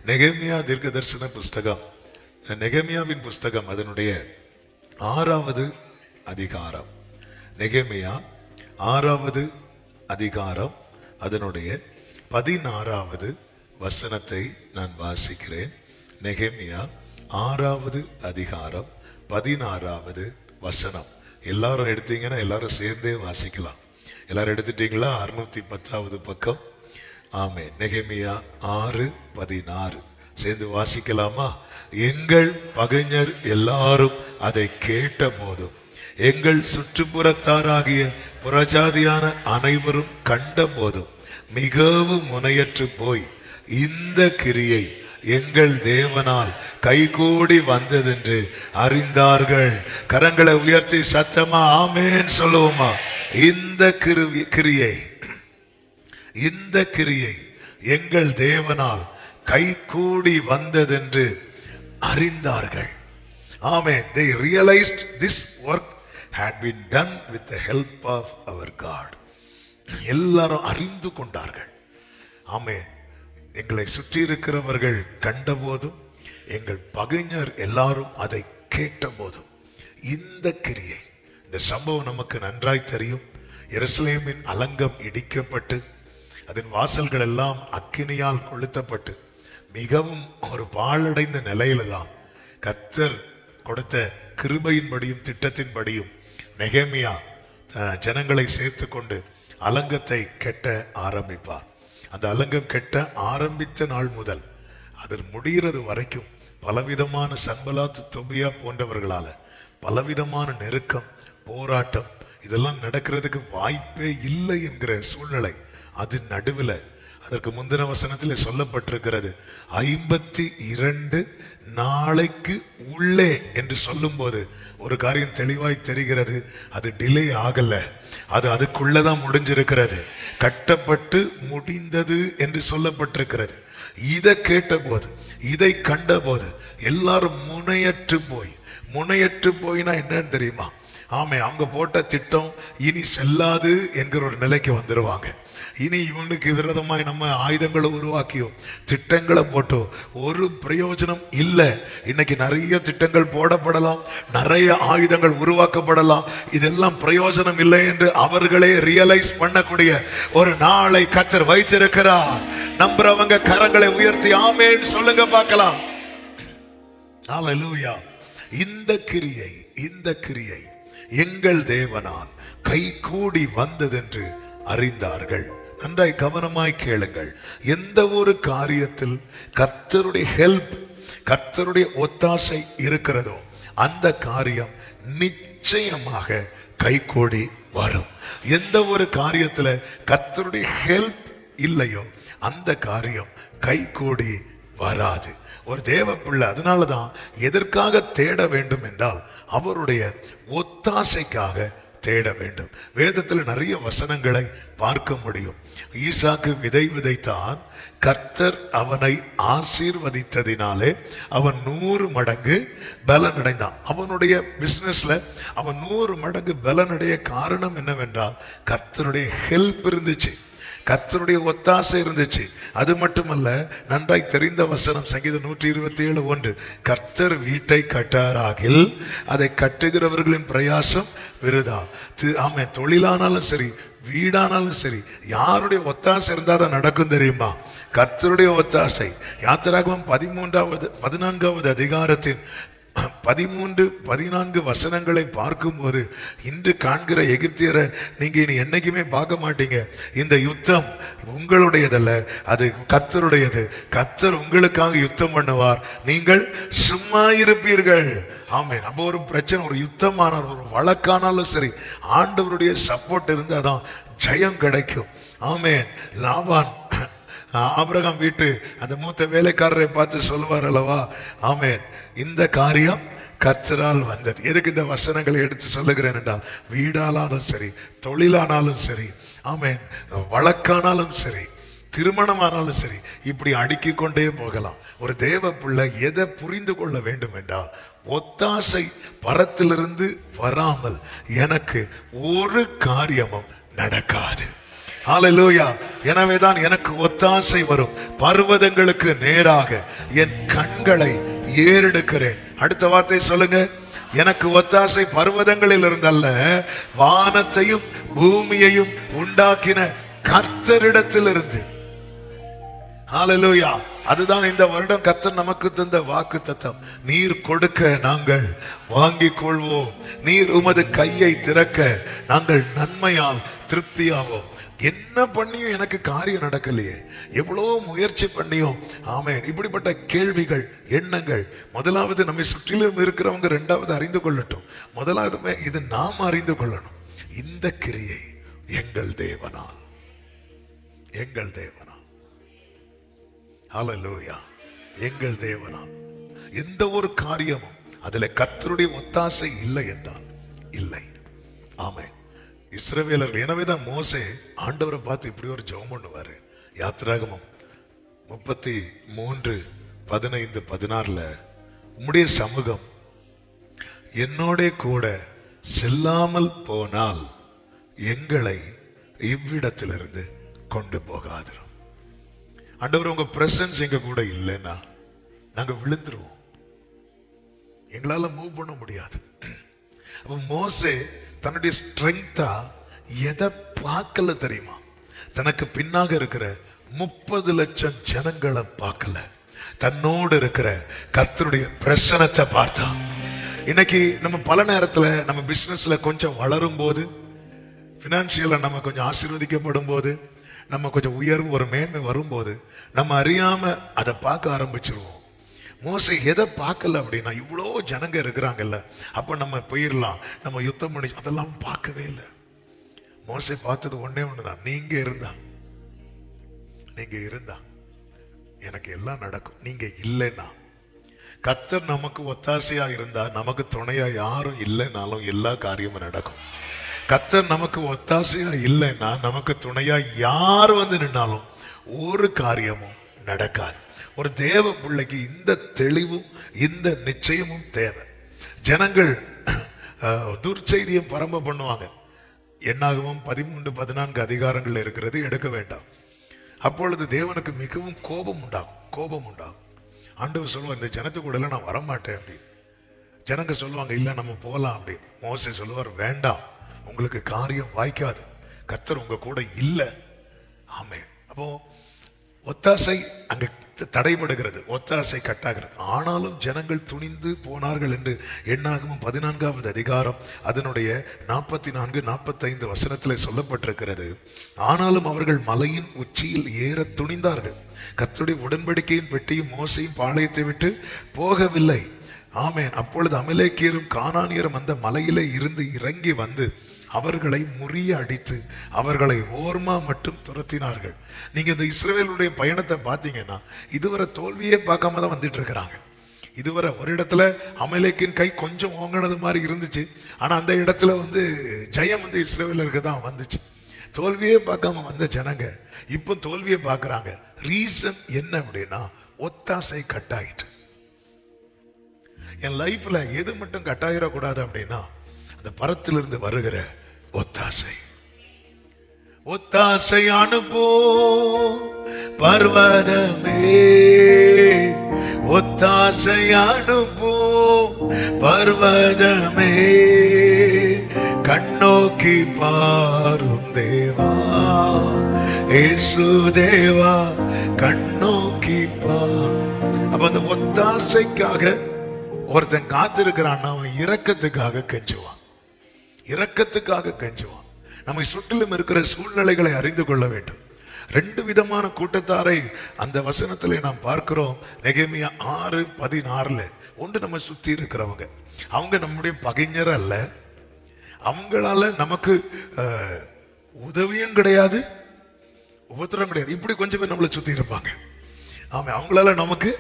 நெகேமியா தீர்க்க தரிசன புஸ்தகம், நெகேமியாவின் புஸ்தகம் அதனுடைய 6வது அதிகாரம். நெகேமியா 6வது அதிகாரம் அதனுடைய 16வது வசனத்தை நான் வாசிக்கிறேன். நெகேமியா 6வது அதிகாரம் 16வது வசனம். எல்லாரும் எடுத்தீங்கன்னா எல்லாரும் சேர்ந்தே வாசிக்கலாம். எல்லாரும் எடுத்துட்டீங்களா? 610வது பக்கம். ஆமே. நெகேமியா 6:16 சேர்ந்து வாசிக்கலாமா? எங்கள் பகைஞர் எல்லாரும் அதை கேட்ட போதும், எங்கள் சுற்றுப்புறத்தாராகிய புறஜாதியான அனைவரும் கண்ட போதும் மிகவும் முனையற்று போய் இந்த கிரியை எங்கள் தேவனால் கைகூடி வந்ததென்று அறிந்தார்கள். கரங்களை உயர்த்தி சத்தமா ஆமேன் சொல்லுவோமா? இந்த கிரியை எங்கள் தேவனால் கைகூடி வந்ததென்று அறிந்தார்கள். Amen. They realized this work had been done with the help of our God. எல்லாரும் அறிந்து கொண்டார்கள். ஆமென். எங்களை சுற்றி இருக்கிறவர்கள் கண்டபோதும், எங்கள் பகைஞர் எல்லாரும் அதை கேட்ட போதும், இந்த கிரியை, இந்த சம்பவம் நமக்கு நன்றாய் தெரியும். எருசலேமின் அலங்கம் இடிக்கப்பட்டு அதன் வாசல்கள் எல்லாம் அக்கினியால் கொளுத்தப்பட்டு மிகவும் ஒரு பாழடைந்த நிலையில தான் கர்த்தர் கொடுத்த கிருபையின்படியும் திட்டத்தின்படியும் நெகேமியா ஜனங்களை சேர்த்து கொண்டு அலங்கத்தை கெட்ட ஆரம்பிப்பார். அந்த அலங்கம் கெட்ட ஆரம்பித்த நாள் முதல் அதன் முடிகிறது வரைக்கும் பலவிதமான சன்பலாத் தொபியா போன்றவர்களால பலவிதமான நெருக்கம், போராட்டம் இதெல்லாம் நடக்கிறதுக்கு வாய்ப்பே இல்லை என்கிற சூழ்நிலை. அது நடுவில் அதற்கு முந்தின வசனத்தில் சொல்லப்பட்டிருக்கிறது 52 நாளைக்கு உள்ளே என்று சொல்லும் போது ஒரு காரியம் தெளிவாய் தெரிகிறது. அது டிலே ஆகல, அது அதுக்குள்ளதான் முடிஞ்சிருக்கிறது. கட்டப்பட்டு முடிந்தது என்று சொல்லப்பட்டிருக்கிறது. இதை கேட்ட போது, இதை கண்ட போது எல்லாரும் முனையற்று போயினா என்னன்னு தெரியுமா? ஆமே, அவங்க போட்ட திட்டம் இனி செல்லாது என்கிற ஒரு நிலைக்கு வந்துருவாங்க. இனி இவனுக்கு விரோதமாய் நம்ம ஆயுதங்களை உருவாக்கியோ திட்டங்களை போட்டோ ஒரு பிரயோஜனம் இல்லை. இன்னைக்கு நிறைய திட்டங்கள் போடப்படலாம், நிறைய ஆயுதங்கள் உருவாக்கப்படலாம், இதெல்லாம் பிரயோஜனம் இல்லை என்று அவர்களே ரியலைஸ் பண்ணக்கூடிய ஒரு நாளை கர்த்தர் வைத்திருக்கிறார். நம்புறவங்க கரங்களை உயர்த்தி ஆமென் சொல்லுங்க பார்க்கலாம். ஹல்லேலூயா. இந்த கிரியை எங்கள் தேவனால் கைகூடி வந்ததென்று அறிந்தார்கள். நன்றாய் கவனமாய் கேளுங்கள். எந்த ஒரு காரியத்தில் கர்த்தருடைய ஹெல்ப், கர்த்தருடைய ஒத்தாசை இருக்கிறதோ அந்த காரியம் நிச்சயமாக கைகூடி வரும். எந்த ஒரு காரியத்துல கர்த்தருடைய ஹெல்ப் இல்லையோ அந்த காரியம் கைகூடி வராது. ஒரு தேவ பிள்ளை அதனாலதான் எதற்காக தேட வேண்டும் என்றால் அவருடைய ஒத்தாசைக்காக தேட வேண்டும். வேதத்தில் நிறைய வசனங்களை பார்க்க முடியும். ஈசாக்கு விதை விதைத்தான், கர்த்தர் அவனை ஆசீர்வதித்ததினாலே அவன் 100 மடங்கு பலன் அடைந்தான். அவனுடைய பிசினஸ்ல அவன் 100 மடங்கு பலன் அடைய காரணம் என்னவென்றால் கர்த்தருடைய ஹெல்ப் இருந்துச்சு, கர்த்தருடைய ஒத்தாசை இருந்துச்சு. அது மட்டுமல்ல, நன்றாய் தெரிந்த வசனம் சங்கீதம் 127:1, கர்த்தர் வீட்டை கட்டாராகில் அதை கட்டுகிறவர்களின் பிரயாசம் விருதா. ஆமே, தொழிலானாலும் சரி வீடானாலும் சரி யாருடைய ஒத்தாசை இருந்தாதான் நடக்கும் தெரியுமா? கர்த்தருடைய ஒத்தாசை. யாத்திராகமம் 14வது அதிகாரத்தின் 13-14 வசனங்களை பார்க்கும்போது இன்று காண்கிற எகிப்தியரை நீங்க இனி என்னைக்குமே பார்க்க மாட்டீங்க. இந்த யுத்தம் உங்களுடையதல்ல, அது கர்த்தருடையது. கர்த்தர் உங்களுக்காக யுத்தம் பண்ணுவார், நீங்கள் சும்மா இருப்பீர்கள். ஆமென். அப்போ ஒரு பிரச்சனை, ஒரு யுத்தமானாலும் ஒரு வழக்கானாலும் சரி ஆண்டவருடைய சப்போர்ட் இருந்தாதான் ஜெயம் கிடைக்கும். ஆமென். லாபான் ஆபிரகாம் வீட்டு அந்த மூத்த வேலைக்காரரை பார்த்து சொல்லுவார் அல்லவா, ஆமென், இந்த காரியம் கர்த்தரால் வந்தது. எதுக்கு இந்த வசனங்களை எடுத்து சொல்லுகிறேன் என்றால் வீடானாலும் சரி தொழிலானாலும் சரி, ஆமென், வழக்கானாலும் சரி திருமணமானாலும் சரி இப்படி அடுக்கிக் கொண்டே போகலாம். ஒரு தேவ பிள்ளை எதை புரிந்து கொள்ள வேண்டும் என்றால் ஒத்தாசை பரத்திலிருந்து வராமல் எனக்கு ஒரு காரியமும் நடக்காது. ஹalleluya. எனவேதான் எனக்கு ஒத்தாசை வரும் பர்வதங்களுக்கு நேராக என் கண்களை ஏறெடுக்கிறேன். அடுத்த வார்த்தை சொல்லுங்க. எனக்கு ஒத்தாசை பர்வதங்களில் இருந்தல்ல, வானத்தையும் பூமியையும் உண்டாக்கின கர்த்தரிடத்தில் இருந்து. ஹalleluya. அதுதான் இந்த வருடம் கர்த்தர் நமக்கு தந்த வாக்குத்தத்தம். நீர் கொடுக்க நாங்கள் வாங்கிக் கொள்வோம், நீர் உமது கையை திறக்க நாங்கள் நன்மையால் திருப்தியாவோம். என்ன பண்ணியும் எனக்கு காரியம் நடக்கலையே, எவ்வளவு முயற்சி பண்ணியும். ஆமென். இப்படிப்பட்ட கேள்விகள், எண்ணங்கள் முதலாவது நம்மை சுற்றிலும் இருக்கிறவங்க இரண்டாவது அறிந்து கொள்ளட்டும். முதலாவது இது நாம் அறிந்து கொள்ளணும். இந்த கிரியை எங்கள் தேவனால், எங்கள் தேவனால். ஹalleluya. எங்கள் தேவனால் எந்த ஒரு காரியமும் அதுல கர்த்தருடைய ஒத்தாசை இல்லை என்றால் இல்லை. ஆமென். இஸ்ரவேலர்கள், எனவேதான் மோசே ஆண்டவரை பார்த்து இப்படி ஒரு ஜெபம் பண்ணுவாரு. யாத்திராகமம் 33:15-16 உம்முடைய சமூகம் என்னோட கூட செல்லாமல் போனால் எங்களை இவ்விடத்திலிருந்து கொண்டு போகாது. ஆண்டவர், உங்க பிரசன்ஸ் எங்க கூட இல்லைன்னா நாங்க விழுந்துருவோம், எங்களால மூவ் பண்ண முடியாது. அப்ப மோசே தன்னுடைய ஸ்ட்ரெங்தா எதை பார்க்கல தெரியுமா? தனக்கு பின்னாக இருக்கிற 30 லட்சம் ஜனங்களை பார்க்கல, தன்னோடு இருக்கிற கர்த்தருடைய பிரசன்னத்தை பார்த்தா. இன்னைக்கு நம்ம பல நேரத்துல நம்ம பிசினஸ்ல கொஞ்சம் வளரும் போது, பினான்சியலா நம்ம கொஞ்சம் ஆசீர்வதிக்கப்படும் போது, நம்ம கொஞ்சம் உயர்வு ஒரு மேன்மை வரும்போது நம்ம அறியாம அதை பார்க்க ஆரம்பிச்சிருவோம். மோசே எதை பார்க்கல அப்படின்னா, இவ்வளோ ஜனங்க இருக்கிறாங்கல்ல, அப்ப நம்ம போயிடலாம், நம்ம யுத்தம் பண்ணி, அதெல்லாம் பார்க்கவே இல்லை. மோசே பார்த்தது ஒன்னே ஒண்ணுதான். நீங்க இருந்தா எனக்கு எல்லாம் நடக்கும். நீங்க இல்லைன்னா, கர்த்தர் நமக்கு ஒத்தாசையா இருந்தா, நமக்கு துணையா யாரும் இல்லைனாலும் எல்லா காரியமும் நடக்கும். கர்த்தர் நமக்கு ஒத்தாசையா இல்லைன்னா, நமக்கு துணையா யார் வந்து நின்னாலும் ஒரு காரியமும் நடக்காது. ஒரு தேவ பிள்ளைக்கு இந்த தெளிவும் இந்த நிச்சயமும் தேவை. ஜனங்கள் துர்ச்செய்தியும் பரம்ப பண்ணுவாங்க. என்னாகவும் 13-14 அதிகாரங்கள் இருக்கிறது, எடுக்க வேண்டாம். அப்பொழுது தேவனுக்கு மிகவும் கோபம் உண்டாகும். ஆண்டவர் சொல்லுவார், இந்த ஜனத்துக்கூட நான் வரமாட்டேன் அப்படின்னு. ஜனங்க சொல்லுவாங்க, இல்ல நம்ம போலாம் அப்படின்னு. மோசே சொல்லுவார், வேண்டாம், உங்களுக்கு காரியம் வாய்க்காது, கர்த்தர் உங்க கூட இல்லை. ஆமென். அப்போ ஒத்தாசை அங்க தடைபடுகிறது, ஒத்தாசை கட்டாகிறது. ஆனாலும் ஜனங்கள் துணிந்து போனார்கள் என்று என்னாகமும் 14வது அதிகாரம் அதனுடைய 44-45 வசனத்திலே சொல்லப்பட்டிருக்கிறது. ஆனாலும் அவர்கள் மலையின் உச்சியில் ஏற துணிந்தார்கள். கர்த்தருடைய உடன்படிக்கையின் பெட்டியும் மோசையும் பாளையத்தை விட்டு போகவில்லை. ஆமென். அப்பொழுது அமலேக்கியரும் கானானியரும் அந்த மலையிலே இருந்து இறங்கி வந்து அவர்களை முறியடித்து அவர்களை ஓர்மா மட்டும் துரத்தினார்கள். நீங்க இந்த இஸ்ரவேலுடைய பயணத்தை பார்த்தீங்கன்னா, இதுவரை தோல்வியே பார்க்காம தான் வந்துட்டு இருக்கிறாங்க. இதுவரை ஒரு இடத்துல அமலேக்கின் கை கொஞ்சம் ஓங்கினது மாதிரி இருந்துச்சு, ஆனா அந்த இடத்துல வந்து ஜெயம் வந்து இஸ்ரவேலருக்கு தான் வந்துச்சு. தோல்வியே பார்க்காம வந்த ஜனங்க இப்போ தோல்வியை பார்க்கறாங்க. ரீசன் என்ன அப்படின்னா, ஒத்தாசை கட்டாயிட்டு. என் லைஃப்ல எது மட்டும் கட்டாயிடக்கூடாது அப்படின்னா, அந்த பரத்திலிருந்து வருகிற ஒத்தாசை. ஒத்தாசை அனுப்போ பர்வதமே, ஒத்தாசை அனுப்போ பர்வதமே, கண்ணோக்கி பாரும் தேவா, இயேசு தேவா, கண்ணோக்கி பார். அப்ப அந்த ஒத்தாசைக்காக ஒருத்தன் காத்திருக்கிறான், அவன் இரக்கத்துக்காக கெஞ்சுவான், இரக்கத்துக்காக கெஞ்சுவான். நம்மை சுற்றிலும் இருக்கிற சூழ்நிலைகளை அறிந்து கொள்ள வேண்டும். 2 விதமான கூட்டத்தாரை அந்த வசனத்திலே நாம் பார்க்கிறோம். நெகேமியா 6:16. ஒன்று நம்ம சுத்தி இருக்கிறவங்க, அவங்க நம்முடைய பகைஞர் அல்ல, அவங்களால நமக்கு உதவியும் கிடையாது, உபத்திரம் கிடையாது. இப்படி கொஞ்சம் பேர் நம்மளை சுத்தி இருப்பாங்க. ஆமா, அவங்களால நமக்கு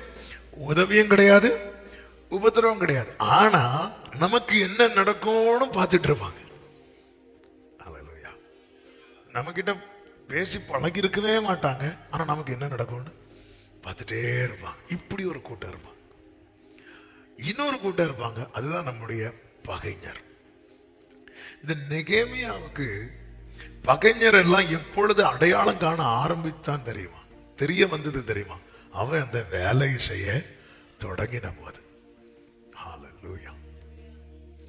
உதவியும் கிடையாது, உபத்திரவம் கிடையாது. ஆனா நமக்கு என்ன நடக்கும்னு பார்த்துட்டு இருப்பாங்க. நம்ம கிட்ட பேசி பழகி இருக்கவே மாட்டாங்க, ஆனா நமக்கு என்ன நடக்கும்னு பார்த்துட்டே இருப்பாங்க. இப்படி ஒரு கூட்டம் இருப்பாங்க. இன்னொரு கூட்டம் இருப்பாங்க, அதுதான் நம்முடைய பகைஞர். இந்த நெகேமியாவுக்கு பகைஞர் எல்லாம் எப்பொழுது அடையாளம் காண ஆரம்பித்தான் தெரியுமா, தெரிய வந்தது தெரியுமா? அவன் அந்த வேலையை செய்ய தொடங்கின போது. ஹல்லேலூயா.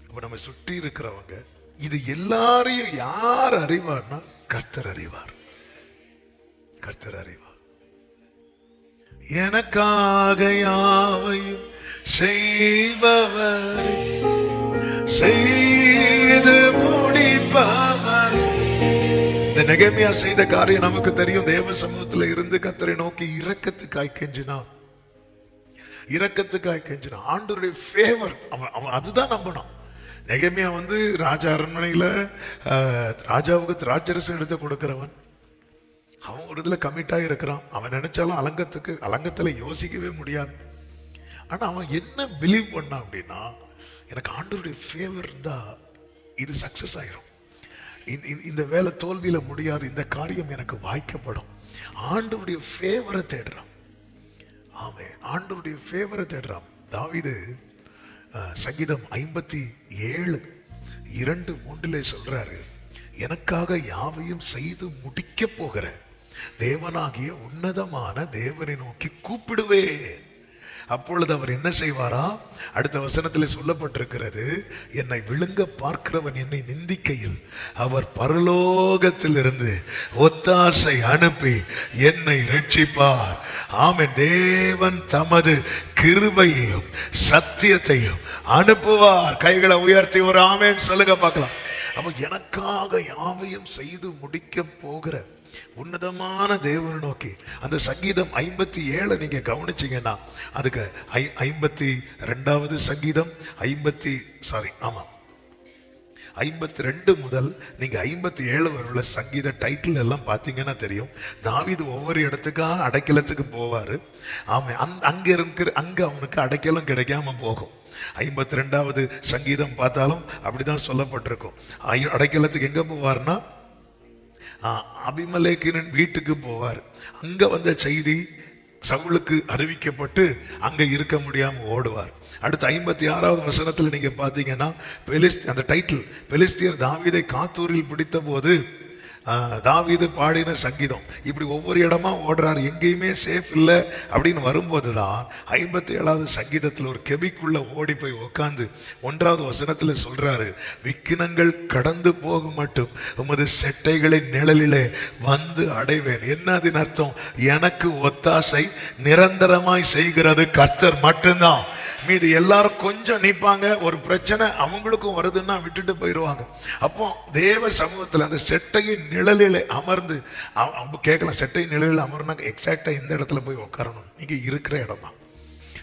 அப்ப நம்ம சுற்றி இருக்கிறவங்க இது எல்லாரையும் யார் அறிவார்னா கர்த்தர் அறிவார். கர்த்தர் அறிவார். எனக்காக யாவையும் செய்பவர், செய்து முடிப்பவர். இந்த நெகேமியா செய்த காரியம் நமக்கு தெரியும். தேவ சமூகத்தில் இருந்து கர்த்தரை நோக்கி இரக்கத்துக்காய் கெஞ்சினான். இரக்கத்துக்காய் கெஞ்சினான். ஆண்டவருடைய ஃபேவர் அவன் அதுதான் நம்பணும். நெகேமியா ராஜா அரண்மனையில் ராஜாவுக்கு திராட்சரசம் எடுத்து கொடுக்கிறவன். அவன் ஒரு இதில் கமிட்டாக இருக்கிறான். அவன் நினைச்சாலும் அலங்கத்தில் யோசிக்கவே முடியாது. ஆனால் அவன் என்ன பிலீவ் பண்ணான் அப்படின்னா, எனக்கு ஆண்டவருடைய ஃபேவர் இருந்தால் இது சக்சஸ் ஆயிரும், இந்த வேலை தோல்வியில் முடியாது, இந்த காரியம் எனக்கு வாய்க்கப்படும். ஆண்டவருடைய ஃபேவரை தேடுறான். ஆமென். ஆண்டவருடைய ஃபேவரை தேடுறான். தாவீது சங்கீதம் 57:2-3 சொல்றாரு, எனக்காக யாவையும் செய்து முடிக்க போகிற தேவனாகிய உன்னதமான தேவனை நோக்கி கூப்பிடுவேன். அப்பொழுது அவர் என்ன செய்வாரா? அடுத்த வசனத்தில் சொல்லப்பட்டிருக்கிறது, என்னை விழுங்க பார்க்கிறவன் என்னை நிந்திக்கையில் அவர் பரலோகத்தில் இருந்து ஒத்தாசை அனுப்பி என்னை ரட்சிப்பார். ஆமென். தேவன் தமது கிருபையையும் சத்தியத்தையும் அனுப்புவார். கைகளை உயர்த்தி ஒரு ஆமென் சொல்லுங்க பார்க்கலாம். அப்ப எனக்காக யாவையும் செய்து முடிக்க போகிற உன்னதமான தேவனை நோக்கி, அந்த சங்கீதம் 57 நீங்க கவனிச்சீங்கன்னா அதுக்கு 52வது சங்கீதம் 52 முதல் நீங்க 57 வரையுள்ள சங்கீத டைட்டில் எல்லாம் பார்த்தீங்கன்னா தெரியும். தாவீது ஒவ்வொரு இடத்துக்காக அடைக்கலத்துக்கு போவாரு. ஆமாம். அங்க அவனுக்கு அடைக்கலம் கிடைக்காம போகும். 52வது சங்கீதம் பார்த்தாலும் அப்படிதான் சொல்லப்பட்டிருக்கும். அடைக்கலத்துக்கு எங்க போவார்னா அபிமெலேக்கின் வீட்டுக்கு போவார். அங்க வந்த செய்தி சவுலுக்கு அறிவிக்கப்பட்டு அங்க இருக்க முடியாம ஓடுவார். அடுத்து 56வது வசனத்தில் நீங்க பாத்தீங்கன்னா அந்த டைட்டில், பெலிஸ்தியர் தாவீதை காத்தூரில் பிடித்த போது தாவீது பாடின சங்கீதம். இப்படி ஒவ்வொரு இடமா ஓடுறாரு, எங்கேயுமே சேஃப் இல்லை அப்படின்னு வரும்போதுதான் 57வது சங்கீதத்தில் ஒரு கெபிக்குள்ள ஓடி போய் உட்கார்ந்து 1வது வசனத்தில் சொல்றாரு, விக்கினங்கள் கடந்து போகும் மட்டும் உமது செட்டைகளின் நிழலிலே வந்து அடைவேன். என்ன அதன் அர்த்தம்? எனக்கு ஒத்தாசை நிரந்தரமாய் செய்கிறது கர்த்தர் மட்டும்தான். மீது எல்லாரும் கொஞ்சம் நிற்பாங்க, ஒரு பிரச்சனை அவங்களுக்கும் வருதுன்னா விட்டுட்டு போயிடுவாங்க. அப்போ தேவ சமூகத்தில் அந்த செட்டையின் நிழலில் அமர்ந்து கேட்கலாம், செட்டையின் நிழலில் அமர்னாங்க எக்ஸாக்டா எந்த இடத்துல போய் உட்காரணும்? நீங்க இருக்கிற இடம் தான்.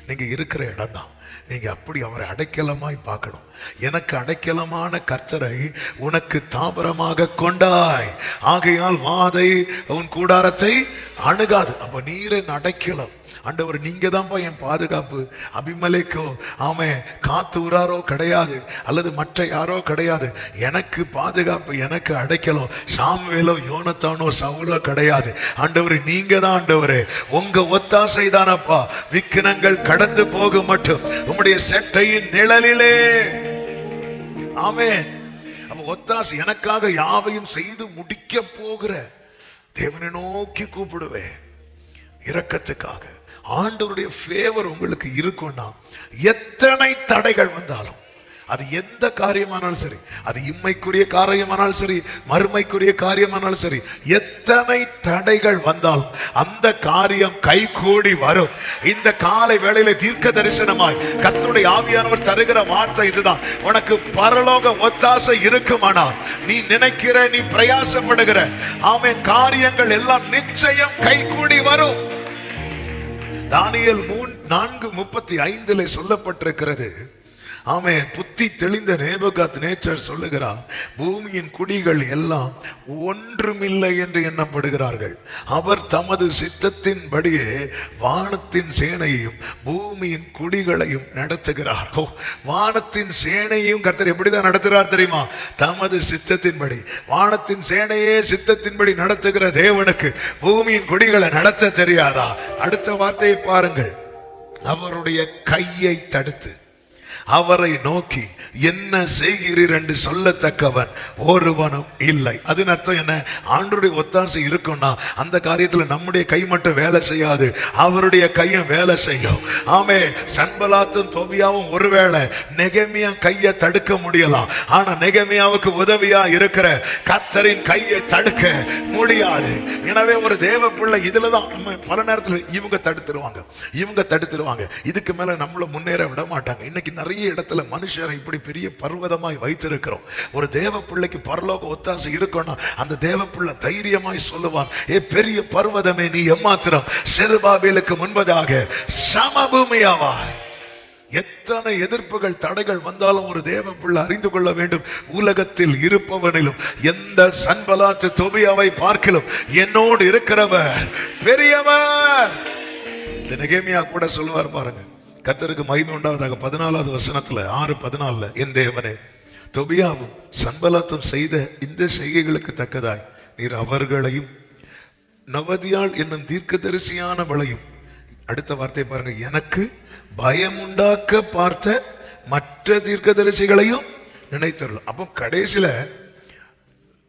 நீங்க இருக்கிற இடம் தான். நீங்க அப்படி அவரை அடைக்கலமாய் பார்க்கணும். எனக்கு அடைக்கலமான கர்த்தரை உனக்கு தாபரமாக கொண்டாய், ஆகையால் வாதை உன் கூடாரத்தை அணுகாது. அப்ப நீரின் அடைக்கலம் ஆண்டவர், நீங்க தான்ப்பா என் பாதுகாப்பு. அபிமெலேக்கோ காத்தூராரோ கிடையாது, அல்லது மற்ற யாரோ கிடையாது. எனக்கு பாதுகாப்பு, எனக்கு அடைக்கலம் சாமுவேலோ யோனத்தானோ சவுலோ கிடையாது. ஆண்டவர் நீங்க தான். ஆண்டவரே உங்க ஒத்தாசை தானப்பா விக்கினங்கள் கடந்து போக மட்டும் உம்முடைய செட்டையின் நிழலிலே. ஆமென். அப்ப ஒத்தாசை, எனக்காக யாவையும் செய்து முடிக்க போகிற தேவனை நோக்கி கூப்பிடுவேன் இரக்கத்துக்காக. ஆண்டவருடைய ஃபேவர் உங்களுக்கு இருக்கும்னா எத்தனை தடைகள் வந்தாலும், அது எந்த காரியமானாலும் சரி, அது இம்மைக்குரிய காரியமானாலும் சரி, மறுமைக்குரிய காரியமானாலும் சரி, எத்தனை தடைகள் வந்தாலும் அந்த காரியம் கைகூடி வரும். இந்த காலை வேளையில தீர்க்க தரிசனமாய் கர்த்தருடைய ஆவியானவர் தருகிற வார்த்தை இதுதான். உனக்கு பரலோக ஒத்தாசை இருக்குமானால் நீ நினைக்கிற, நீ பிரயாசப்படுகிற ஆமென் காரியங்கள் எல்லாம் நிச்சயம் கைகூடி வரும். தானியேல் 4:35 சொல்லப்பட்டிருக்கிறது. ஆமென். புத்தி தெளிந்த நேபுகாத்நேச்சர் சொல்லுகிறார், பூமியின் குடிகள் எல்லாம் ஒன்றுமில்லை என்று எண்ணப்படுகிறார்கள். அவர் தமது சித்தத்தின்படியே வானத்தின் சேனையையும் பூமியின் குடிகளையும் நடத்துகிறார். வானத்தின் சேனையும் கர்த்தர் எப்படிதான் நடத்துகிறார் தெரியுமா? தமது சித்தத்தின்படி. வானத்தின் சேனையே சித்தத்தின்படி நடத்துகிற தேவனுக்கு பூமியின் குடிகளை நடத்த தெரியாதா? அடுத்த வார்த்தையை பாருங்கள், அவருடைய கையை தடுத்து அவரை நோக்கி என்ன செய்கிறீர் என்று சொல்லத்தக்கவன் ஒருவனும் இல்லை. அதன் அர்த்தம் என்ன? ஆண்டவருடைய ஒத்தாசை இருக்கும்னா அந்த காரியத்துல நம்முடைய கை மட்டும் வேலை செய்யாது, அவருடைய கையும் வேலை செய்யும். ஆமே, சன்பலாத்தும் தோபியாவும் ஒருவேளை நெகேமியா கையை தடுக்க முடியலாம், ஆனா நெகேமியாவுக்கு உதவியா இருக்கிற கர்த்தரின் கையை தடுக்க முடியாது. எனவே ஒரு தேவ பிள்ளை இதுலதான் நம்ம பல நேரத்தில் இவங்க தடுத்துருவாங்க, இதுக்கு மேல நம்மள முன்னேற விட மாட்டாங்க. இன்னைக்கு நிறைய இடத்துல மனுஷரை இப்படி பெரிய பர்வதமாய் வைத்திருக்கிறோம். ஒரு தேவ பிள்ளைக்கு பரலோக ஒத்தாசை இருக்கணும். அந்த தேவ பிள்ளை தைரியமாய் சொல்லுவான், ஏ பெரிய பர்வதமே நீ எம்மாத்திரம் செருபாபேலுக்கு முன்பதாக சமபூமியாவாய். எத்தனை எதிர்ப்புகள் தடைகள் வந்தாலும் ஒரு தேவ பிள்ளை அறிந்து கொள்ள வேண்டும், உலகத்தில் இருப்பவனிலும் எந்த சன்பலாத்து தோபியாவை பார்க்கிலும் என்னோடு இருக்கிறவர் பெரியவர். இந்த நெகேமியா கூட சொல்லுவார் பாருங்க, கர்த்தருக்கு மகிமை உண்டாவதாக 14வது வசனத்துல 6:14, என் தேவனே, தோபியாவும் சன்பலாத்தும் செய்த இந்த செய்கைகளுக்கு தக்கதாய் நீர் அவர்களையும் நவதியாள் என்னும் தீர்க்கதரிசியானவளையும், அடுத்த வார்த்தை பாருங்க, எனக்கு பயமுண்டாக்க பார்த்த மற்ற தீர்க்கதரிசிகளையும் நினைத்தருளும். அப்போ கடைசியில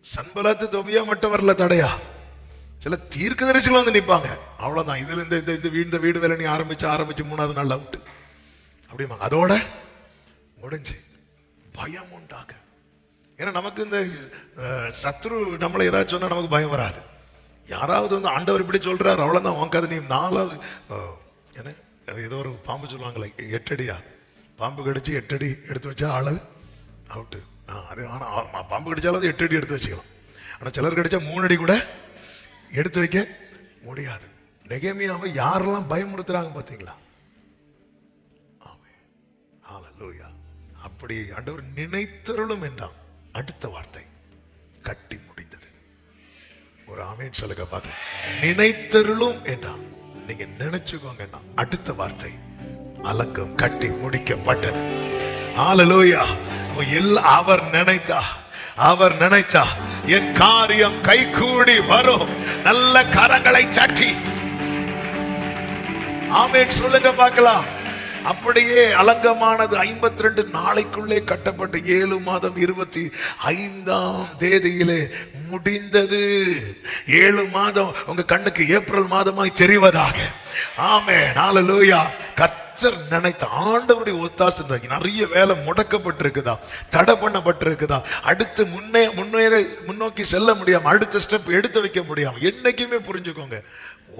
சன்பலாத்து தோபியா மட்டும் வரல தடையா, சில தீர்க்கதரிசிகள் வந்து நிற்பாங்க. அவ்வளவுதான், இதுல இந்த வீடு வேலை நீ ஆரம்பிச்சு 3வது நாள் அவுட்டு அப்படிமா, அதோட முடிஞ்சு. பயம் உண்டாக, ஏன்னா நமக்கு இந்த சத்ரு நம்மளை ஏதாச்சும் சொன்னா நமக்கு பயம் வராது. யாராவது வந்து ஆண்டவர் இப்படி சொல்றாரு, அவ்வளவுதான் உனக்கு. நீ 4வது என்ன ஏதோ ஒரு பாம்பு சொல்லுவாங்களே, 8 அடியா, பாம்பு கடிச்சு 8 அடி எடுத்து வச்சா ஆளு அவுட்டு. அது ஆனா பாம்பு கடிச்சாலும் 8 அடி எடுத்து வச்சுக்கலாம், ஆனா சிலர் கடிச்சா 3 அடி கூட எடுத்து வைக்க முடியாது. நெகேமியாவை யாரெல்லாம் பயமுறுத்துறாங்க பாத்தீங்களா? ஹல்லேலூயா. அப்படி ஆண்டவர் நினைத்தருளும் என்றான். அடுத்த வார்த்தை கட்டி முடிந்தது. ஒரு ஆமென் சொல்லுங்க பார்க்கலாம். நினைத்தருளும் என்றான். நீங்க நினைச்சுக்கோங்க. அடுத்த வார்த்தை அலங்கம் கட்டி முடிக்கப்பட்டது. ஹல்லேலூயா. அவர் நினைத்தா என் காரியம் கைகூடி வரும். நல்ல கரங்களை சட்டி ஆமென் சொல்லுங்க பார்க்கலாம். அப்படியே அலங்கமானது 52 நாளைக்குள்ளே கட்டப்பட்டு 7 மாதம் 25ஆம் தேதியிலே முடிந்தது. 7 மாதம் உங்க கண்ணுக்கு ஏப்ரல் மாதமாய் தெரிவதாக. ஆமென் ஹல்லேலூயா. கர்த்தர் நினைத்த ஆண்டவருடைய ஒத்தாசை. நிறைய வேலை முடக்கப்பட்டிருக்குதா, தடை பண்ணப்பட்டிருக்குதா, அடுத்து முன்னோக்கி செல்ல முடியாம, அடுத்த ஸ்டெப் எடுத்து வைக்க முடியாம, என்னைக்குமே புரிஞ்சுக்கோங்க,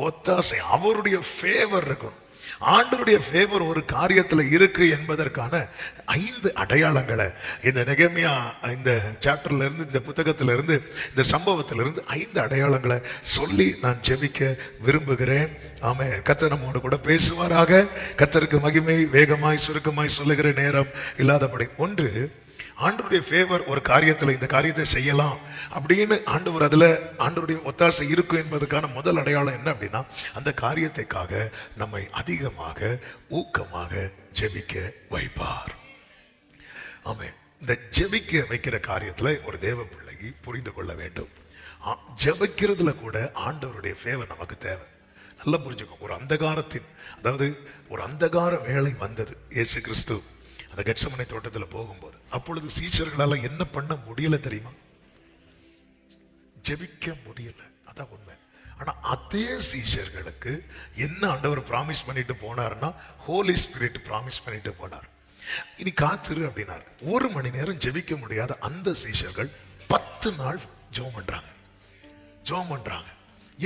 ஒத்தாசை அவருடைய ஃபேவர் இருக்கும். ஆண்டவருடைய ஃபேவர் ஒரு காரியத்துல இருக்கு என்பதற்கான 5 அடையாளங்களை இந்த நெகேமியா இந்த சாப்டர்ல இருந்து, இந்த புத்தகத்தில இருந்து, இந்த சம்பவத்திலிருந்து 5 அடையாளங்களை சொல்லி நான் ஜெபிக்க விரும்புகிறேன். ஆமென். கர்த்தர் நம்மோடு கூட பேசுவாராக. கர்த்தருக்கு மகிமை. வேகமாய் சுருக்கமாய் சொல்லுகிற நேரம் இல்லாதபடி. ஒன்று, ஆண்டவருடைய ஃபேவர் ஒரு காரியத்துல இந்த காரியத்தை செய்யலாம் அப்படின்னு ஆண்டவருடைய ஒத்தாசை இருக்கும் என்பதற்கான முதல் அடையாளம் என்ன அப்படின்னா, அந்த காரியத்தைக்காக நம்மை அதிகமாக ஊக்கமாக ஜெபிக்க வைப்பார். ஆமென். இந்த ஜெபிக்க வைக்கிற காரியத்துல ஒரு தேவ பிள்ளைக்கு புரிந்து கொள்ள வேண்டும், ஜெபிக்கிறதுல கூட ஆண்டவருடைய ஃபேவர் நமக்கு தேவை. நல்லா புரிஞ்சுக்கோங்க. ஒரு அந்தகார வேளை வந்தது. இயேசு கிறிஸ்து அந்த கெத்செமனே தோட்டத்தில் போகும்போது, அப்பொழுது சீஷர்களால என்ன பண்ண முடியல தெரியுமா? ஜெபிக்க முடியல. அதான் உண்மை. ஆனா அதே சீஷர்களுக்கு என்ன ஆண்டவர் பிராமிஸ் பண்ணிட்டு போனார்னா, ஹோலி ஸ்பிரிட் பிராமிஸ் பண்ணிட்டு போனார். இனி காத்திரு அப்படின்னார். 1 மணி நேரம் ஜெபிக்க முடியாத அந்த சீஷர்கள் 10 நாள் ஜெபம் பண்றாங்க.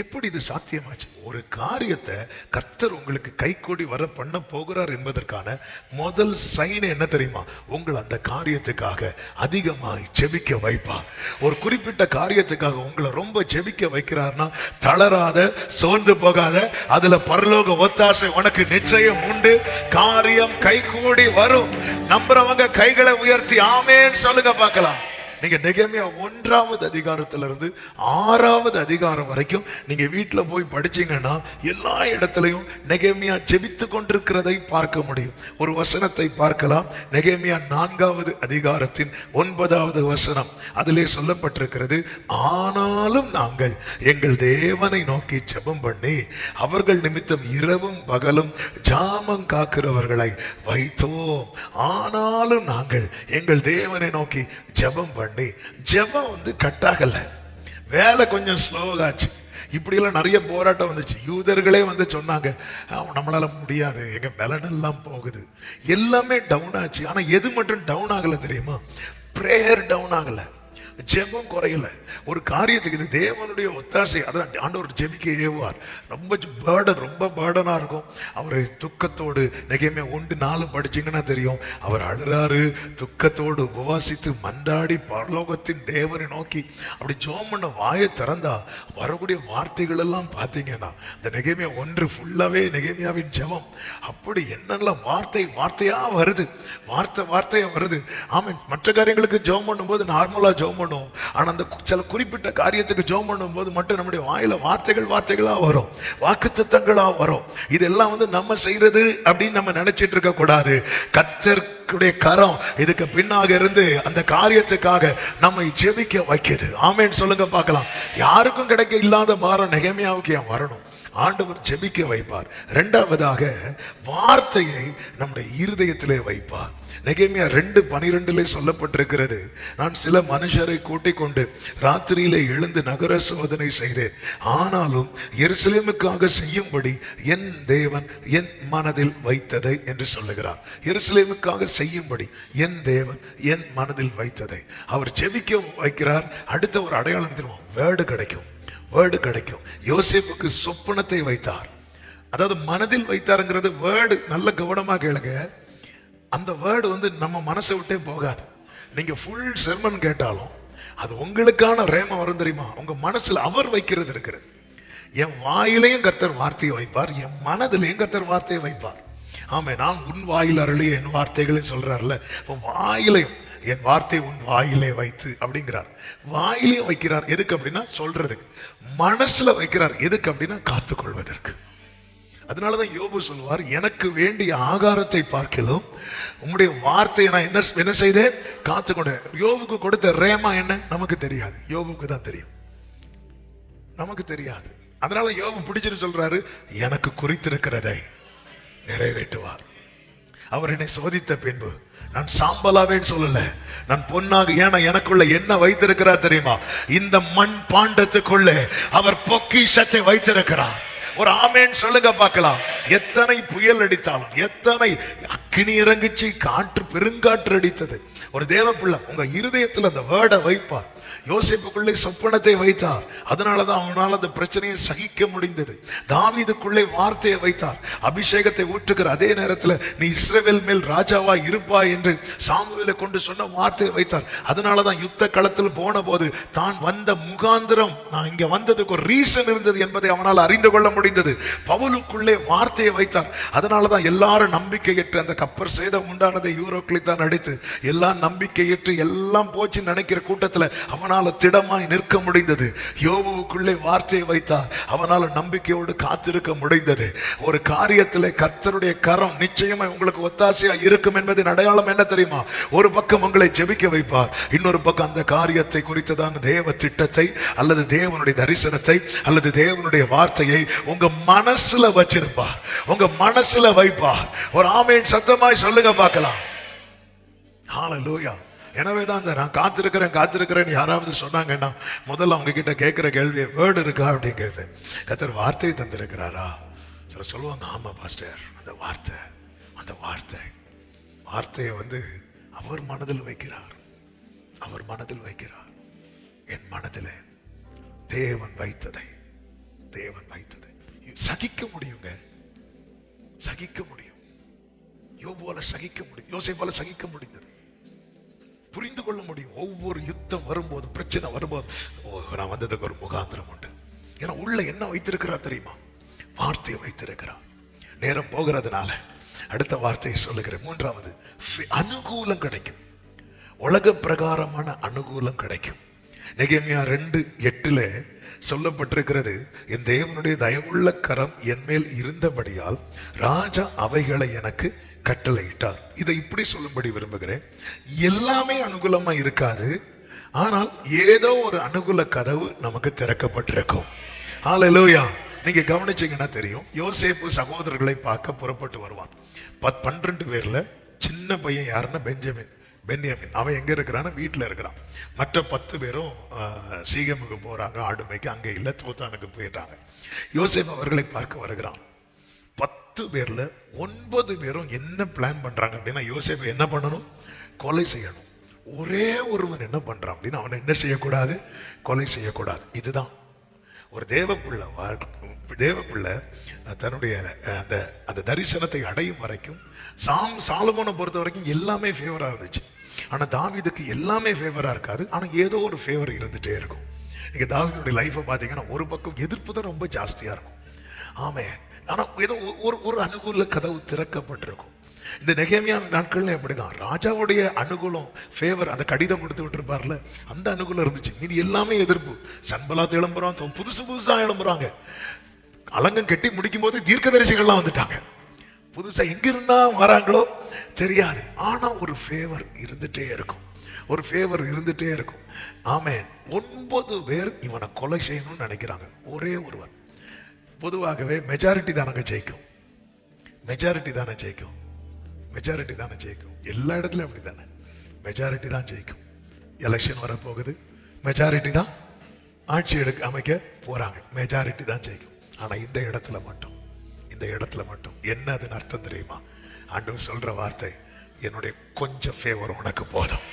எப்படி இது சாத்தியமாச்சு? ஒரு காரியத்தை கர்த்தர் உங்களுக்கு கைகூடி வர பண்ண போகிறார் என்பதற்கான முதல் சைன் என்ன தெரியுமா? உங்களை அந்த காரியத்துக்காக அதிகமாய் ஜெபிக்க வைப்பார். ஒரு குறிப்பிட்ட காரியத்துக்காக உங்களை ரொம்ப ஜெபிக்க வைக்கிறார்னா, தளராத, சோர்ந்து போகாத, அதுல பரலோக ஒத்தாசை உனக்கு நிச்சயம் உண்டு. காரியம் கைகூடி வரும். நம்புறவங்க கைகளை உயர்த்தி ஆமென் சொல்லுங்க பார்க்கலாம். நீங்க நெகேமியா 1வது அதிகாரத்திலிருந்து 6வது அதிகாரம் வரைக்கும் நீங்க வீட்டுல போய் படிச்சீங்கன்னா எல்லா இடத்திலையும் நெகேமியா ஜெபித்து கொண்டிருக்கிறதை பார்க்க முடியும். ஒரு வசனத்தை பார்க்கலாம். நெகேமியா 4வது அதிகாரத்தின் 9வது வசனம். அதிலே சொல்லப்பட்டிருக்கிறது, ஆனாலும் நாங்கள் எங்கள் தேவனை நோக்கி ஜெபம் பண்ணி அவர்கள் நிமித்தம் இரவும் பகலும் ஜாமம் காக்கிறவர்களை வைத்தோம். ஆனாலும் நாங்கள் எங்கள் தேவனை நோக்கி ஜெபம் பண்ணி, ஜெபம் கட்டாகல, வேலை கொஞ்சம் ஸ்லோவாச்சு. இப்படியெல்லாம் நிறைய போராட்டம் வந்துச்சு. யூதர்களே சொன்னாங்க, நம்மளால முடியாது, எங்க பலனெல்லாம் போகுது, எல்லாமே டவுன் ஆச்சு. ஆனா எது மட்டும் டவுன் ஆகல தெரியுமா? பிரேயர் டவுன் ஆகல, ஜெபம் குறையல. ஒரு காரியத்துக்கு இது தேவனுடைய ஒத்தாசை. அதான் ஆண்டவர் ஜெபிக்க ஏவுவார். ரொம்ப பேர்டனா இருக்கும். அவர் துக்கத்தோடு, நெகேமியா 1:4 படிச்சீங்கன்னா தெரியும், அவர் அழுறாரு, துக்கத்தோடு உபவாசித்து மன்றாடி பரலோகத்தின் தேவனை நோக்கி அப்படி ஜெபம் பண்ண வாயை திறந்தா வரக்கூடிய வார்த்தைகள் எல்லாம் பார்த்தீங்கன்னா இந்த நெகேமியா 1 ஃபுல்லாவே நெகேமியாவின் ஜெபம். அப்படி என்னெல்லாம் வார்த்தையா வருது, வார்த்தையா வருது. ஆமென். மற்ற காரியங்களுக்கு ஜெபம் பண்ணும்போது நார்மலா ஜெபம் பண்ணுவோம். ஆனா அந்த சில குறிப்பிட்ட காரியத்துக்கு ஜெபம் பண்ணும்போது மட்டும் நம்முடைய வாயில வார்த்தைகளா வரும், வாக்குத்தத்தங்களா வரும். இதெல்லாம் நம்ம செய்யறது அப்படின்னு நம்ம நினைச்சிட்டு இருக்க கூடாது. கர்த்தருடைய கரம் இதுக்கு பின்னாக இருந்து அந்த காரியத்துக்காக நம்மை ஜெபிக்க வைக்குது. ஆமென் சொல்லுங்க பார்க்கலாம். யாருக்கும் கிடைக்க இல்லாத பாரம் நெகேமியாவுக்கு ஏன் வரணும்? ஆண்டவர் ஜெபிக்க வைப்பார். 2வதாக வார்த்தையை நம்முடைய இருதயத்திலே வைப்பார். நெகேமியா 2:12 சொல்லப்பட்டிருக்கிறது, நான் சில மனுஷரை கூட்டிக் கொண்டு ராத்திரியிலே எழுந்து நகர சோதனை செய்தேன், ஆனாலும் எருசலேமுக்காக செய்யும்படி என் தேவன் என் மனதில் வைத்ததை என்று சொல்லுகிறார். எருசலேமுக்காக செய்யும்படி என் தேவன் என் மனதில் வைத்ததை அவர் ஜெபிக்க வைக்கிறார். அடுத்த ஒரு அடையாளம் தெரியுமா? வேர்டு கிடைக்கும். யோசேப்புக்கு சொப்பனத்தை வைத்தார். அதாவது மனதில் வைத்தாருங்கிறது வேர்டு. நல்ல கவனமா கேளுங்க. அந்த வேர்டு நம்ம மனசை விட்டே போகாது. நீங்க ஃபுல் செர்மன் கேட்டாலும் அது உங்களுக்கான ரேம வரும் தெரியுமா? உங்க மனசுல அவர் வைக்கிறது இருக்கிறது. என் வாயிலையும் கர்த்தர் வார்த்தையை வைப்பார், என் மனதிலையும் கர்த்தர் வார்த்தையை வைப்பார். ஆமே, நான் உன் வாயில் அருளி என் வார்த்தைகளை சொல்றாருல, வாயிலையும் என் வார்த்தை உன் வாயிலே வைத்து அப்படிங்கிறார். வாயிலையும் வைக்கிறார். எதுக்கு அப்படின்னா சொல்றதுக்கு. மனசுல வைக்கிறார். எதுக்கு அப்படின்னா காத்துக்கொள்வதற்கு. அதனாலதான் யோபு சொல்வார், எனக்கு வேண்டிய ஆகாரத்தை பார்க்கலாம் உம்முடைய வார்த்தையை நான் என்ன செய்தேன்? காத்துக்கொண்டேன். யோபுக்கு கொடுத்த ரேமா என்ன நமக்கு தெரியாது, யோபுக்கு தான் தெரியும், நமக்கு தெரியாது. அதனால யோபு பிடிச்சிட்டு சொல்றாரு, எனக்கு குறித்திருக்கிறதை நிறைவேற்றுவார். அவர் என்னை சோதித்த பின்பு நான் சாம்பலாவேன்னு சொல்லல, நான் பொன்னாக. ஏன்னா எனக்குள்ள என்ன வைத்திருக்கிறார் தெரியுமா? இந்த மண் பாண்டத்துக்குள்ள அவர் பொக்கிஷத்தை வைத்திருக்கிறார். ஒரு ஆமேன் சொல்லுங்க பார்க்கலாம். எத்தனை புயல் அடித்தாலும், எத்தனை அக்கினி இறங்கிச்சு, காற்று பெருங்காற்று அடித்தது, ஒரு தேவ பிள்ளை உங்க இருதயத்தில் அந்த வேர்டை வைப்பார். யோசேப்புக்குள்ளே சொப்பனத்தை வைத்தார். அதனாலதான் அவனால் அந்த பிரச்சனையை சகிக்க முடிந்தது. தாவீதுக்குள்ளே வார்த்தையை வைத்தார். அபிஷேகத்தை ஊற்றுகிற அதே நேரத்தில் நீ இஸ்ரவேல் மேல் ராஜாவா இருப்பாய் என்று சாமுவேலை கொண்டு சொன்ன வார்த்தையை வைத்தார். அதனாலதான் யுத்த களத்தில் போன போது தான் வந்த முகாந்திரம், நான் இங்க வந்ததுக்கு ஒரு ரீசன் இருந்தது என்பதை அவனால் அறிந்து கொள்ள முடிந்தது. பவுலுக்குள்ளே வார்த்தையை வைத்தார். அதனாலதான் எல்லாரும் நம்பிக்கையற்று அந்த கப்பர் சேதம் உண்டானதை யூரோக்களை தான் அடித்து எல்லாம் நம்பிக்கையற்று எல்லாம் போச்சு நினைக்கிற கூட்டத்தில் அவனால் திடமாய் நிற்க முடிந்தது. யோபுவுக்குள்ளே வார்த்தையை வைத்தார். அவனால் நம்பிக்கையோடு காத்திருக்க முடிந்தது. ஒரு காரியத்தில் கர்த்தருடைய கரம் நிச்சயமா உங்களுக்கு ஒத்தாசையா இருக்கும் என்பதின் அடையாளம் என்ன தெரியுமா? ஒரு பக்கம் உங்களை ஜெபிக்க வைப்பார், இன்னொரு பக்கம் அந்த காரியத்தை குறித்ததான தேவ திட்டத்தை அல்லது தேவனுடைய தரிசனத்தை அல்லது தேவனுடைய வார்த்தையை உங்க மனசுல வச்சிருப்பார், உங்க மனசுல வைப்பார். ஒரு ஆமேன் சத்தமாய் சொல்லுங்க பார்க்கலாம். ஹல்லேலூயா. எனவேதான் நான் காத்திருக்கிறேன் யாராவது சொன்னாங்கன்னா முதல்ல அவங்க கிட்ட கேட்கிற கேள்வியை வேர்டு இருக்கா அப்படின்னு கேட்பேன். கர்த்தர் வார்த்தையை தந்திருக்கிறாரா? சில சொல்லுவாங்க, ஆமா பாஸ்டர், அந்த வார்த்தையை அவர் மனதில் வைக்கிறார். என் மனதில் தேவன் வைத்ததை சகிக்க முடியுங்க, சகிக்க முடியும். யோபுவால சகிக்க முடியும், யோசேப்பால சகிக்க முடிந்தது. புரிந்து கொள்ள முடியும். ஒவ்வொரு யுத்தம் வரும்போது, பிரச்சனை வரும்போது, நான் வந்ததுக்கு ஒரு முகாந்திரம் உண்டு. ஏன்னா உள்ள என்ன வைத்திருக்கிறார் தெரியுமா? வார்த்தையை வைத்திருக்கிறார். நேரம் போகிறதுனால அடுத்த வார்த்தையை சொல்லுகிறேன். 3வது, அனுகூலம் கிடைக்கும். உலக பிரகாரமான அனுகூலம் கிடைக்கும். நெகேமியா 2:8 சொல்லப்பட்டிருக்கிறது, என் தேவனுடைய தயவுள்ள கரம் என் மேல் இருந்தபடியால் ராஜா அவைகளை எனக்கு கட்டளையிட்டார். இதை இப்படி சொல்லும்படி விரும்புகிறேன். எல்லாமே அனுகூலமா இருக்காது, ஆனால் ஏதோ ஒரு அனுகூல கதவு நமக்கு திறக்கப்பட்டிருக்கும். ஹல்லேலூயா. நீங்க கவனிச்சீங்கன்னா தெரியும், யோசேப்பு சகோதரர்களை பார்க்க புறப்பட்டு வருவான். 12 பேர்ல சின்ன பையன் யாருன்னா பென்யாமின். அவன் எங்க இருக்கிறான்னா வீட்டில் இருக்கிறான். மற்ற 10 பேரும் சீகமுக்கு போறாங்க, ஆடுமைக்கு. அங்கே இல்லை, தோத்தானுக்கு போயிட்டாங்க. யோசேப்பு அவர்களை பார்க்க வருகிறான். 10 பேர்ல 9 பேரும் என்ன பிளான் பண்றாங்க அப்படின்னா, யோசேப்பு என்ன பண்ணணும்? கொலை செய்யணும். ஒரே ஒருவன் என்ன பண்றான் அப்படின்னா, அவனை என்ன செய்யக்கூடாது? கொலை செய்யக்கூடாது. இதுதான் ஒரு தேவப்பிள்ளை தன்னுடைய அந்த தரிசனத்தை அடையும் வரைக்கும், சாலமோனை பொறுத்த வரைக்கும் எல்லாமே ஃபேவரா இருந்துச்சு. ஆனா தாவீதுக்கு எல்லாமே ஃபேவரா இருக்காது, ஆனா ஏதோ ஒரு ஃபேவர் இருந்துட்டே இருக்கும். நீங்க தாவீதுடைய லைஃபை பார்த்தீங்கன்னா, ஒரு பக்கம் எதிர்ப்பு தான் ரொம்ப ஜாஸ்தியா இருக்கும். ஆமே. ஆனா ஏதோ ஒரு அனுகூல கதவு திறக்கப்பட்டிருக்கும். இந்த நெகேமியா நாட்கள்ல அப்படிதான். ராஜாவுடைய அனுகூலம், ஃபேவர், அந்த கடிதம் கொடுத்து விட்டுருப்பார்ல, அந்த அனுகூலம் இருந்துச்சு. மீதி எல்லாமே எதிர்ப்பு. சன்பலாத் எழும்புறான், புதுசா எழும்புறாங்க. அலங்கம் கட்டி முடிக்கும் போது தீர்க்கதரிசிகள்லாம் வந்துட்டாங்க. புதுசா எங்கிருந்தா வராங்களோ தெரியாது, ஆனா ஒரு ஃபேவர் இருந்துட்டே இருக்கும். ஒரு ஃபேவர் இருந்துட்டே இருக்கும். ஆமென். 9 பேர் இவனை கொலை செய்யணும்னு நினைக்கிறாங்க. ஒரே ஒருவன். பொதுவாகவே மெஜாரிட்டி தானங்க ஜெயிக்கும். மெஜாரிட்டி தானே ஜெயிக்கும். எல்லா இடத்துலயும் அப்படித்தானே, மெஜாரிட்டி தான் ஜெயிக்கும். எலெக்ஷன் வரப்போகுது, மெஜாரிட்டி தான் ஆட்சி அமைக்க போறாங்க, மெஜாரிட்டி தான் ஜெயிக்கும். ஆனா இந்த இடத்துல மட்டும் என்ன அதன் அர்த்தம் தெரியுமா? ஆண்டவர் சொல்ற வார்த்தை, என்னுடைய கொஞ்சம் ஃபேவர் உனக்கு போதும்.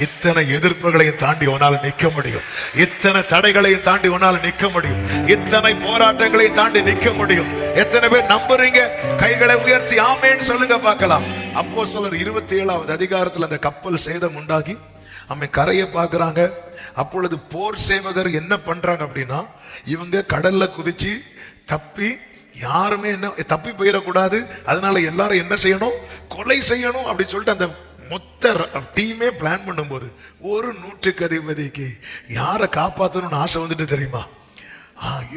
இத்தனை எதிர்ப்புகளையும் தாண்டி உன்னால நிக்க முடியும். இத்தனை தடைகளையும் தாண்டி உன்னால நிக்க முடியும். இத்தனை போராட்டங்களையும் தாண்டி நிக்க முடியும். எத்தனை பேர் நம்புறீங்க? கைகளை உயர்த்தி ஆமேன்னு சொல்லுங்க பார்க்கலாம். அப்போஸ்தலர் 27வது அதிகாரத்தில் அந்த கப்பல் சேதம் உண்டாகி அவன் கரையை பார்க்கறாங்க. அப்பொழுது போர் சேவகர் என்ன பண்றாங்க அப்படின்னா, இவங்க கடல்ல குதிச்சு தப்பி, யாருமே என்ன தப்பி போயிடக்கூடாது, அதனால எல்லாரும் என்ன செய்யணும்? கொலை செய்யணும் அப்படின்னு சொல்லிட்டு அந்த மொத்த டீமே பிளான் பண்ணும்போது, ஒரு 100க்கு அதிபதிக்கு யாரை காப்பாற்றணும்னு ஆசை வந்துட்டு தெரியுமா?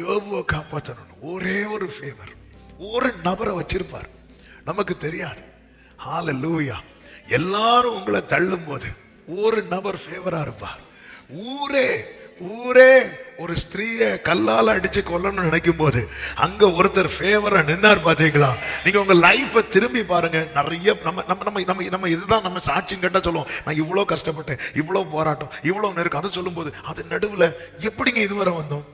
யோபுவை காப்பாற்றணும். ஒரே ஒரு ஃபேவர், ஒரு நபரை வச்சிருப்பார், நமக்கு தெரியாது. ஹல்லேலூயா. எல்லாரும் உங்களை தள்ளும் போது ஒரு நபர் ஃபேவரா இருப்பார். ஊரே ஒரு ஸ்திரீய கல்லால அடிச்சு கொல்லணும்னு நினைக்கும் போது அங்க ஒருத்தர் ஃபேவரா நின்னார். பாத்தீங்களா? நீங்க உங்க லைஃபை திரும்பி பாருங்க. நிறைய நம்ம இதுதான் நம்ம சாட்சியம் கேட்டா சொல்லுவோம், நான் இவ்வளவு கஷ்டப்பட்டேன், இவ்வளவு போராட்டம், இவ்வளவு நெருக்கம். அதை சொல்லும் போது அது நடுவுல எப்படிங்க இதுவரை வந்தோம்?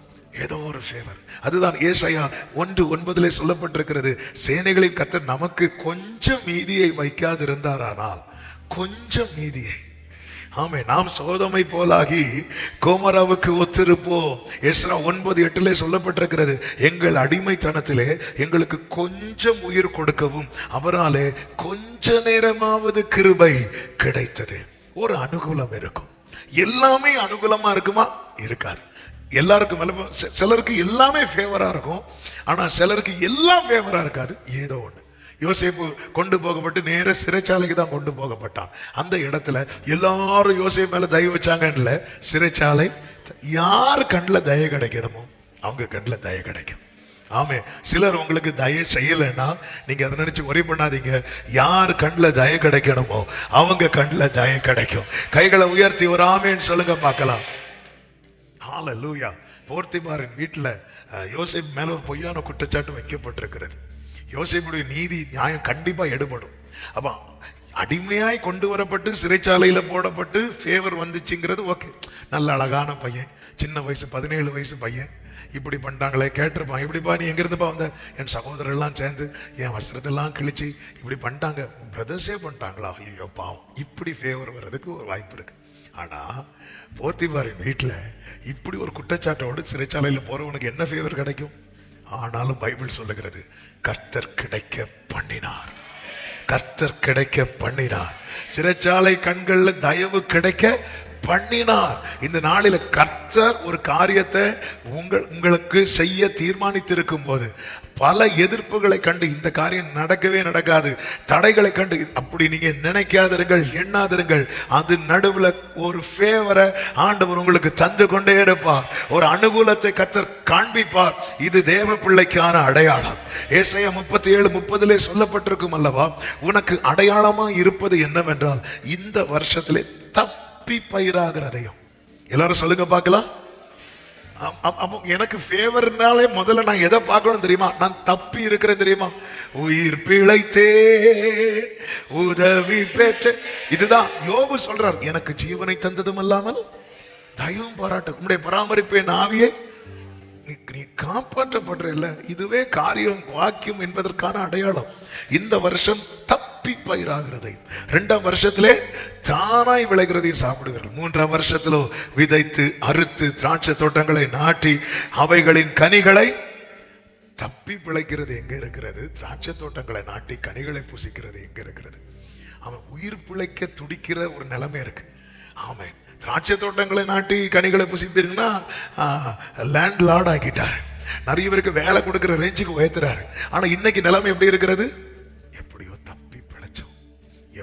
ஏதோ ஒரு ஃபேவர். அதுதான் ஏசாயா 1:9 சொல்லப்பட்டிருக்கிறது, சேனைகளின் கர்த்தர் நமக்கு கொஞ்சம் மீதியை வைக்காதிருந்தாரானால், கொஞ்சம் மீதியை. ஆமே, நாம் சோதமை போலாகி கோமராவுக்கு ஒத்திருப்போம். எஸ்ரா 9:8 சொல்லப்பட்டிருக்கிறது, எங்கள் அடிமைத்தனத்திலே எங்களுக்கு கொஞ்சம் உயிர் கொடுக்கவும் அவராலே கொஞ்ச நேரமாவது கிருபை கிடைத்தது. ஒரு அனுகூலம் இருக்கும். எல்லாமே அனுகூலமா இருக்குமா? இருக்காது. எல்லாருக்கும் சிலருக்கு எல்லாமே ஃபேவரா இருக்கும், ஆனா சிலருக்கு எல்லாம் ஃபேவரா இருக்காது. ஏதோ ஒண்ணு. யோசேப்பு கொண்டு போகப்பட்டு நேர சிறைச்சாலைக்கு தான் கொண்டு போகப்பட்டான். அந்த இடத்துல எல்லாரும் யோசேப்பு மேல தயவு வச்சாங்கன்னு, சிறைச்சாலை யார் கண்ணில் தய கிடைக்கணுமோ அவங்க கண்ணில் தய கிடைக்கும். ஆமே. சிலர் உங்களுக்கு தய செய்யலைன்னா நீங்க அதை நினைச்சு ஒரே பண்ணாதீங்க. யார் கண்ணில் தய கிடைக்கணுமோ அவங்க கண்ணில் தய கிடைக்கும். கைகளை உயர்த்தி ஒரு ஆமேன்னு சொல்லுங்க பார்க்கலாம். ஹல்லேலூயா. போர்த்திபாரின் வீட்டுல யோசேப்பு மேல ஒரு பொய்யான குற்றச்சாட்டு வைக்கப்பட்டிருக்கிறது. யோசேப்புடைய நீதி நியாயம் கண்டிப்பா எடுபடும். அப்ப அடிமையாய் கொண்டு வரப்பட்டு சிறைச்சாலையில போடப்பட்டு ஃபேவர் வந்துச்சுங்கிறது ஓகே. நல்ல அழகான பையன், சின்ன வயசு 17 வயசு பையன், இப்படி பண்ணிட்டாங்களே கேட்டிருப்பான். இப்படிப்பா நீ எங்கிருந்துப்பா வந்த? என் சகோதரெல்லாம் சேர்ந்து என் வஸ்திரத்தெல்லாம் கிழிச்சு இப்படி பண்ணிட்டாங்க, பிரதர்ஸே பண்ணிட்டாங்களா? ஐயோ பாவம். இப்படி ஃபேவர் வர்றதுக்கு ஒரு வாய்ப்பு இருக்கு. ஆனா போர்த்திபாரின் வீட்டுல இப்படி ஒரு குற்றச்சாட்டோடு சிறைச்சாலையில போறவனுக்கு என்ன ஃபேவர் கிடைக்கும்? ஆனாலும் பைபிள் சொல்லுகிறது, கர்த்தர் கிடைக்க பண்ணினார். கர்த்தர் கிடைக்க பண்ணினார். சிறைச்சாலை கண்கள்ல தயவு கிடைக்க பண்ணினார். இந்த நாளில கர்த்தர் ஒரு காரியத்தை உங்களுக்கு செய்ய தீர்மானித்திருக்கும் போது பல எதிர்ப்புகளை கண்டு இந்த காரியம் நடக்கவே நடக்காது, தடைகளை கண்டு அப்படி நீங்க நினைக்காதிருங்கள், எண்ணாதிருங்கள். அது நடுவுல ஒரு ஃபேவரை ஆண்டவர் உங்களுக்கு தந்து கொண்டே இருப்பார். ஒரு அனுகூலத்தை கர்த்தர் காண்பிப்பார். இது தேவ பிள்ளைக்கான அடையாளம். ஏசாயா 37:30 சொல்லப்பட்டிருக்கும் அல்லவா, உனக்கு அடையாளமா இருப்பது என்னவென்றால் இந்த வருஷத்திலே தப்பி பயிராகிறதையும். எல்லாரும் சொல்லுங்க பார்க்கலாம். அப்போ எனக்கு ஃபேவர்னாலே முதல்ல நான் எதை பார்க்கணும் தெரியுமா? நான் தப்பி இருக்கிறேன் தெரியுமா? உயிர் பிழைத்தே உதவி பெற்று. இதுதான் யோபு சொல்றார், எனக்கு ஜீவனை தந்ததும் அல்லாமல் தயவும் பாராட்ட உன்னுடைய பராமரிப்பே நாவியே நீ காப்பாற்றப்படுற இல்ல. இதுவே காரியம் வாக்கியம் என்பதற்கான அடையாளம். இந்த வருஷம் தப்பி பயிராகிறதையும் 2ஆம் வருஷத்திலே தானாய் விளைகிறதையும் சாப்பிடுவீர்கள். 3ஆம் வருஷத்திலோ விதைத்து அறுத்து திராட்சை தோட்டங்களை நாட்டி அவைகளின் கனிகளை தப்பி பிழைக்கிறது எங்க இருக்கிறது? திராட்சை தோட்டங்களை நாட்டி கனிகளை புசிக்கிறது எங்க இருக்கிறது? அவன் உயிர் பிழைக்க துடிக்கிற ஒரு நிலைமை இருக்கு. ஆமென். திராட்சை தோட்டங்களை நாட்டி கனிகளை புசிப்பீங்கன்னா லேண்ட் லார்ட் ஆக்கிட்டாரு. நிறைய பேருக்கு வேலை கொடுக்கிற ரேஞ்சுக்கு உயர்த்துறாரு. ஆனா இன்னைக்கு நிலைமை எப்படி இருக்கிறது? எப்படியோ தப்பி பிழைச்சோம்,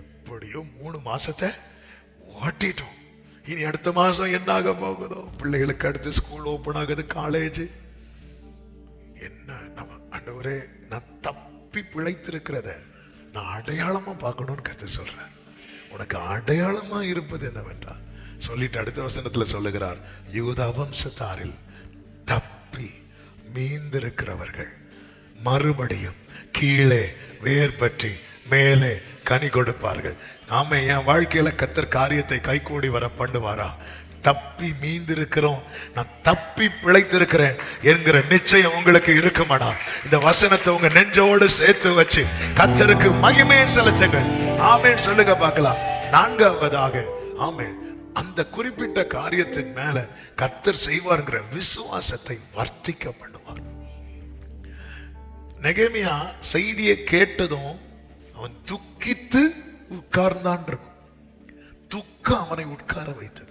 எப்படியோ 3 மாசத்தை ஓட்டிட்டோம். இனி அடுத்த மாசம் என்ன ஆக போகுதோ? பிள்ளைகளுக்கு அடுத்து ஸ்கூல் ஓபன் ஆகுது, காலேஜ். என்ன நம்ம ஆண்டவரே, நான் தப்பி பிழைத்திருக்கிறத நான் அடையாளமா பார்க்கணும்னு கருத்து சொல்றேன். உனக்கு அடையாளமா இருப்பது என்னவென்றால் சொல்லிட்டு அடுத்த வசனத்துல சொல்லுகிறார், யூதா வம்சத்தாரில் தப்பி மீந்திருக்கிறவர்கள் மறுபடியும் கீழே வேர் பற்றி மேலே கனி கொடுப்பார்கள். நாம என் வாழ்க்கையில கர்த்தர் காரியத்தை கைகூடி வர பண்ணுவாரா? தப்பி மீந்திருக்கிறோம், நான் தப்பி பிழைத்திருக்கிறேன் என்கிற நிச்சயம் உங்களுக்கு இருக்குமானா இந்த வசனத்தை உங்க நெஞ்சோடு சேர்த்து வச்சு கர்த்தருக்கு மகிமையை செலுத்துங்க. ஆமென் சொல்லுங்க பார்க்கலாம். 4ஆவதாக ஆமென், அந்த குறிப்பிட்ட காரியத்தின் மேல கர்த்தர் செய்வார்ங்கிற விசுவாசத்தை வர்த்திக்க பண்ணுவார். நெகேமியா செய்தியை கேட்டதும் அவன் துக்கித்து உட்கார்ந்தான் இருக்கும். துக்கம் அவனை உட்கார வைத்தது.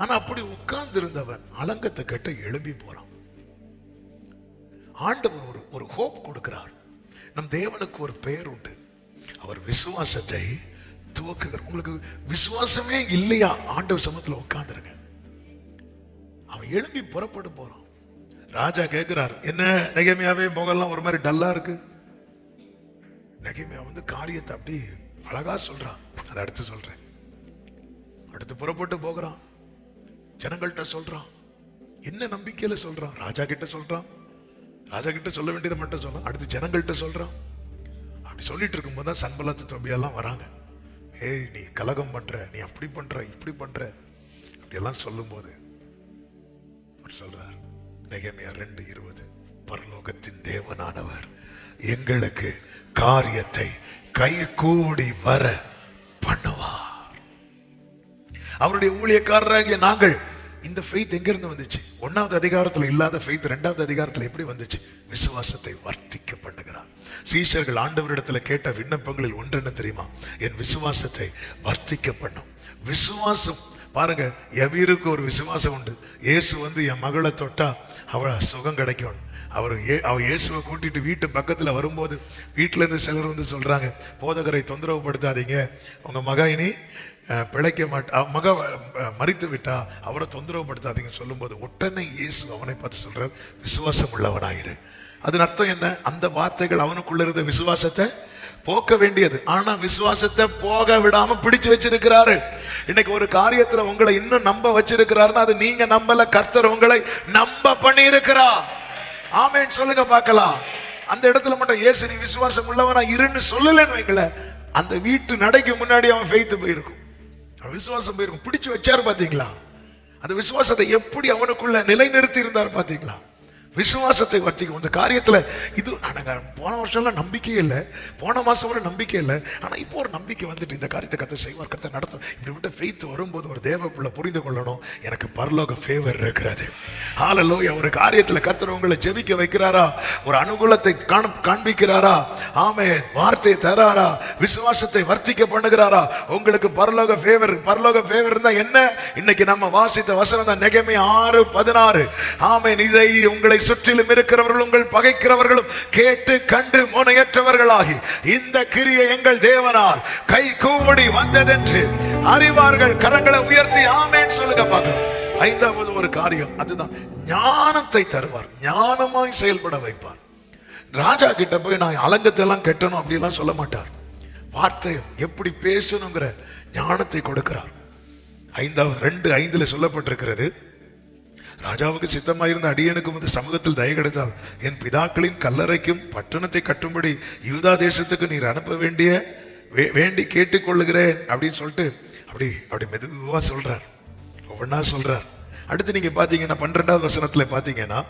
ஆனா அப்படி உட்கார்ந்து இருந்தவன் அலங்கத்தை கட்ட எழும்பி போறான். ஆண்டவர் ஒரு ஹோப் கொடுக்கிறார். நம் தேவனுக்கு ஒரு பெயர் உண்டு, அவர் விசுவாசத்தை துவக்குகிறார். உங்களுக்கு விசுவாசமே இல்லையா? ஆண்டவர் சமூகத்தில் உட்கார்ந்துருங்க. அவன் எழும்பி புறப்பட்டு போறான். ராஜா கேட்கிறார், என்ன நெகேமியாவே முகெல்லாம் ஒரு மாதிரி டல்லா இருக்கு? நெகேமியா காரியத்தை அப்படி அழகா சொல்றான். அதை அடுத்து சொல்றேன். அடுத்து புறப்பட்டு போகிறான், ஜனங்கள்கிட்ட சொல்றான். என்ன நம்பிக்கையில சொல்றான்? ராஜா கிட்ட சொல்றான். ராஜா கிட்ட சொல்ல வேண்டியதை மட்டும் சொல்றான். அடுத்து ஜனங்கள்கிட்ட சொல்றான். அப்படி சொல்லிட்டு இருக்கும்போது தான் சன்பலாத்து தொபியெல்லாம் வராங்க. ஏய், நீ கலகம் பண்ற, நீ அப்படி பண்ற, இப்படி பண்ற, அப்படியெல்லாம் சொல்லும் போது சொல்றார் நெகேமியா 2:20, பரலோகத்தின் தேவனானவர் எங்களுக்கு காரியத்தை கைகூடி வர பண்ணுவார். அவருடைய ஊழியக்காரராகிய நாங்கள் இந்த ஃபெய்த் எங்க இருந்து வந்துச்சு? 1வது அதிகாரத்துல இல்லாத ஃபெய்த் 2வது அதிகாரத்துல எப்படி வந்துச்சு? விசுவாசத்தை வர்த்திக்க பண்ணுகிறார். சீஷர்கள் ஆண்டவரிடத்துல கேட்ட விண்ணப்பங்களில் ஒன்று என்ன தெரியுமா? என் விசுவாசத்தை வர்த்திக்க பண்ணும். விசுவாசம் பாருங்க, எவருக்கு ஒரு விசுவாசம் உண்டு. இயேசு என் மகளை தொட்டா அவளை சுகம் கிடைக்கும். அவர் இயேசுவை கூட்டிட்டு வீட்டு பக்கத்துல வரும்போது வீட்டுல இருந்து சிலர் சொல்றாங்க, போதகரை தொந்தரவு படுத்தாதீங்க, உங்க மக இனி பிழைக்க மாட்டா, மக மரித்து விட்டா, அவரை தொந்தரவு படுத்தாதீங்க சொல்லும் போது உடனே இயேசு அவனை பார்த்து சொல்றார், விசுவாசம் உள்ளவனாயிரு. அதன் அர்த்தம் என்ன? அந்த வார்த்தைகள் அவனுக்குள்ள இருந்த விசுவாசத்தை போக்க வேண்டியது. ஆனா விசுவாசத்தை போக விடாம பிடிச்சு வச்சிருக்கிறாரு. இன்னைக்கு ஒரு காரியத்துல உங்களை இன்னும் நம்ப வச்சிருக்கிறாருன்னா அது நீங்க நம்பல, கர்த்தர் உங்களை நம்ப பண்ணி இருக்கிறார். ஆமென் சொல்லுங்க பார்க்கலாம். அந்த இடத்துல மட்டும் இயேசு நீ விசுவாசம் உள்ளவனா இருன்னு சொல்லலன்னு வைங்கள, அந்த வீட்டு நடைக்கு முன்னாடி அவன் ஃபெய்த் போயிருக்கும், அவன் விசுவாசம் போயிருக்கும். பிடிச்சு வச்சாரு பாத்தீங்களா? அந்த விசுவாசத்தை எப்படி அவனுக்குள்ள நிலைநிறுத்தி இருந்தார் பாத்தீங்களா? விசுவாசத்தை வர்த்திக்கும். இந்த காரியத்துல இது போன வருஷம்லாம் நம்பிக்கையே இல்லை, போன மாசம் வரை நம்பிக்கை இல்லை, ஆனா இப்போ ஒரு நம்பிக்கை வந்துட்டு இந்த காரியத்தை கர்த்தர் செய்வார், கர்த்தர் நடத்தும். இப்படி விட்டு ஃபெய்த் வரும்போது ஒரு தேவக்குள்ள புரிந்து கொள்ளணும், எனக்கு பரலோக ஃபேவர் இருக்கிறது. ஹல்லேலூயா. ஒரு காரியத்துல கர்த்தர் உங்களை ஜெபிக்க வைக்கிறாரா, ஒரு அனுகூலத்தை காண்பிக்கிறாரா, ஆமென். வார்த்தை தராரா? விசுவாசத்தை வர்த்திக்க பண்ணுகிறாரா? உங்களுக்கு பரலோக ஃபேவர் இருந்தா என்ன? இன்னைக்கு நம்ம வாசித்த வசனம் தான் நெகேமியா 6:16. ஆமென். இதை உங்களை சுற்றிலும் இருக்கிறவர்கள் உங்கள் பகைக்கிறவர்களும் கேட்டு கண்டு முனையற்றவர்களாகி இந்த கிரியை எங்கள் தேவனால் கை கூடி வந்ததென்று அறிவார்கள். கரங்களை உயர்த்தி ஆமென் சொல்லுங்க பார்க்கலாம். ஐந்தாவது ஒரு காரியம், அதுதான் ஞானத்தை தருவார். ஞானமாய் செயல்பட வைப்பார். ராஜா கிட்ட போய் நான் அலங்கத்தை எல்லாம் கட்டணும் அப்படிலாம் சொல்ல மாட்டார். வார்த்தையும் எப்படி பேசணுங்கிற ஞானத்தை கொடுக்கிறார். 2:5 சொல்லப்பட்டிருக்கிறது, ராஜாவுக்கு சித்தமாயிருந்த அடியனுக்கு சமூகத்தில் தயை கிடைத்தால் என் பிதாக்களின் கல்லறைக்கும் பட்டணத்தை கட்டும்படி யூதா தேசத்துக்கு நீர் அனுப்ப வேண்டி கேட்டுக்கொள்ளுகிறேன் அப்படின்னு சொல்லிட்டு அப்படி மெதுவா சொல்றார், ஒவ்வொன்னா சொல்றார். அடுத்து நீங்க பாத்தீங்கன்னா 12வது வசனத்துல பாத்தீங்கன்னா,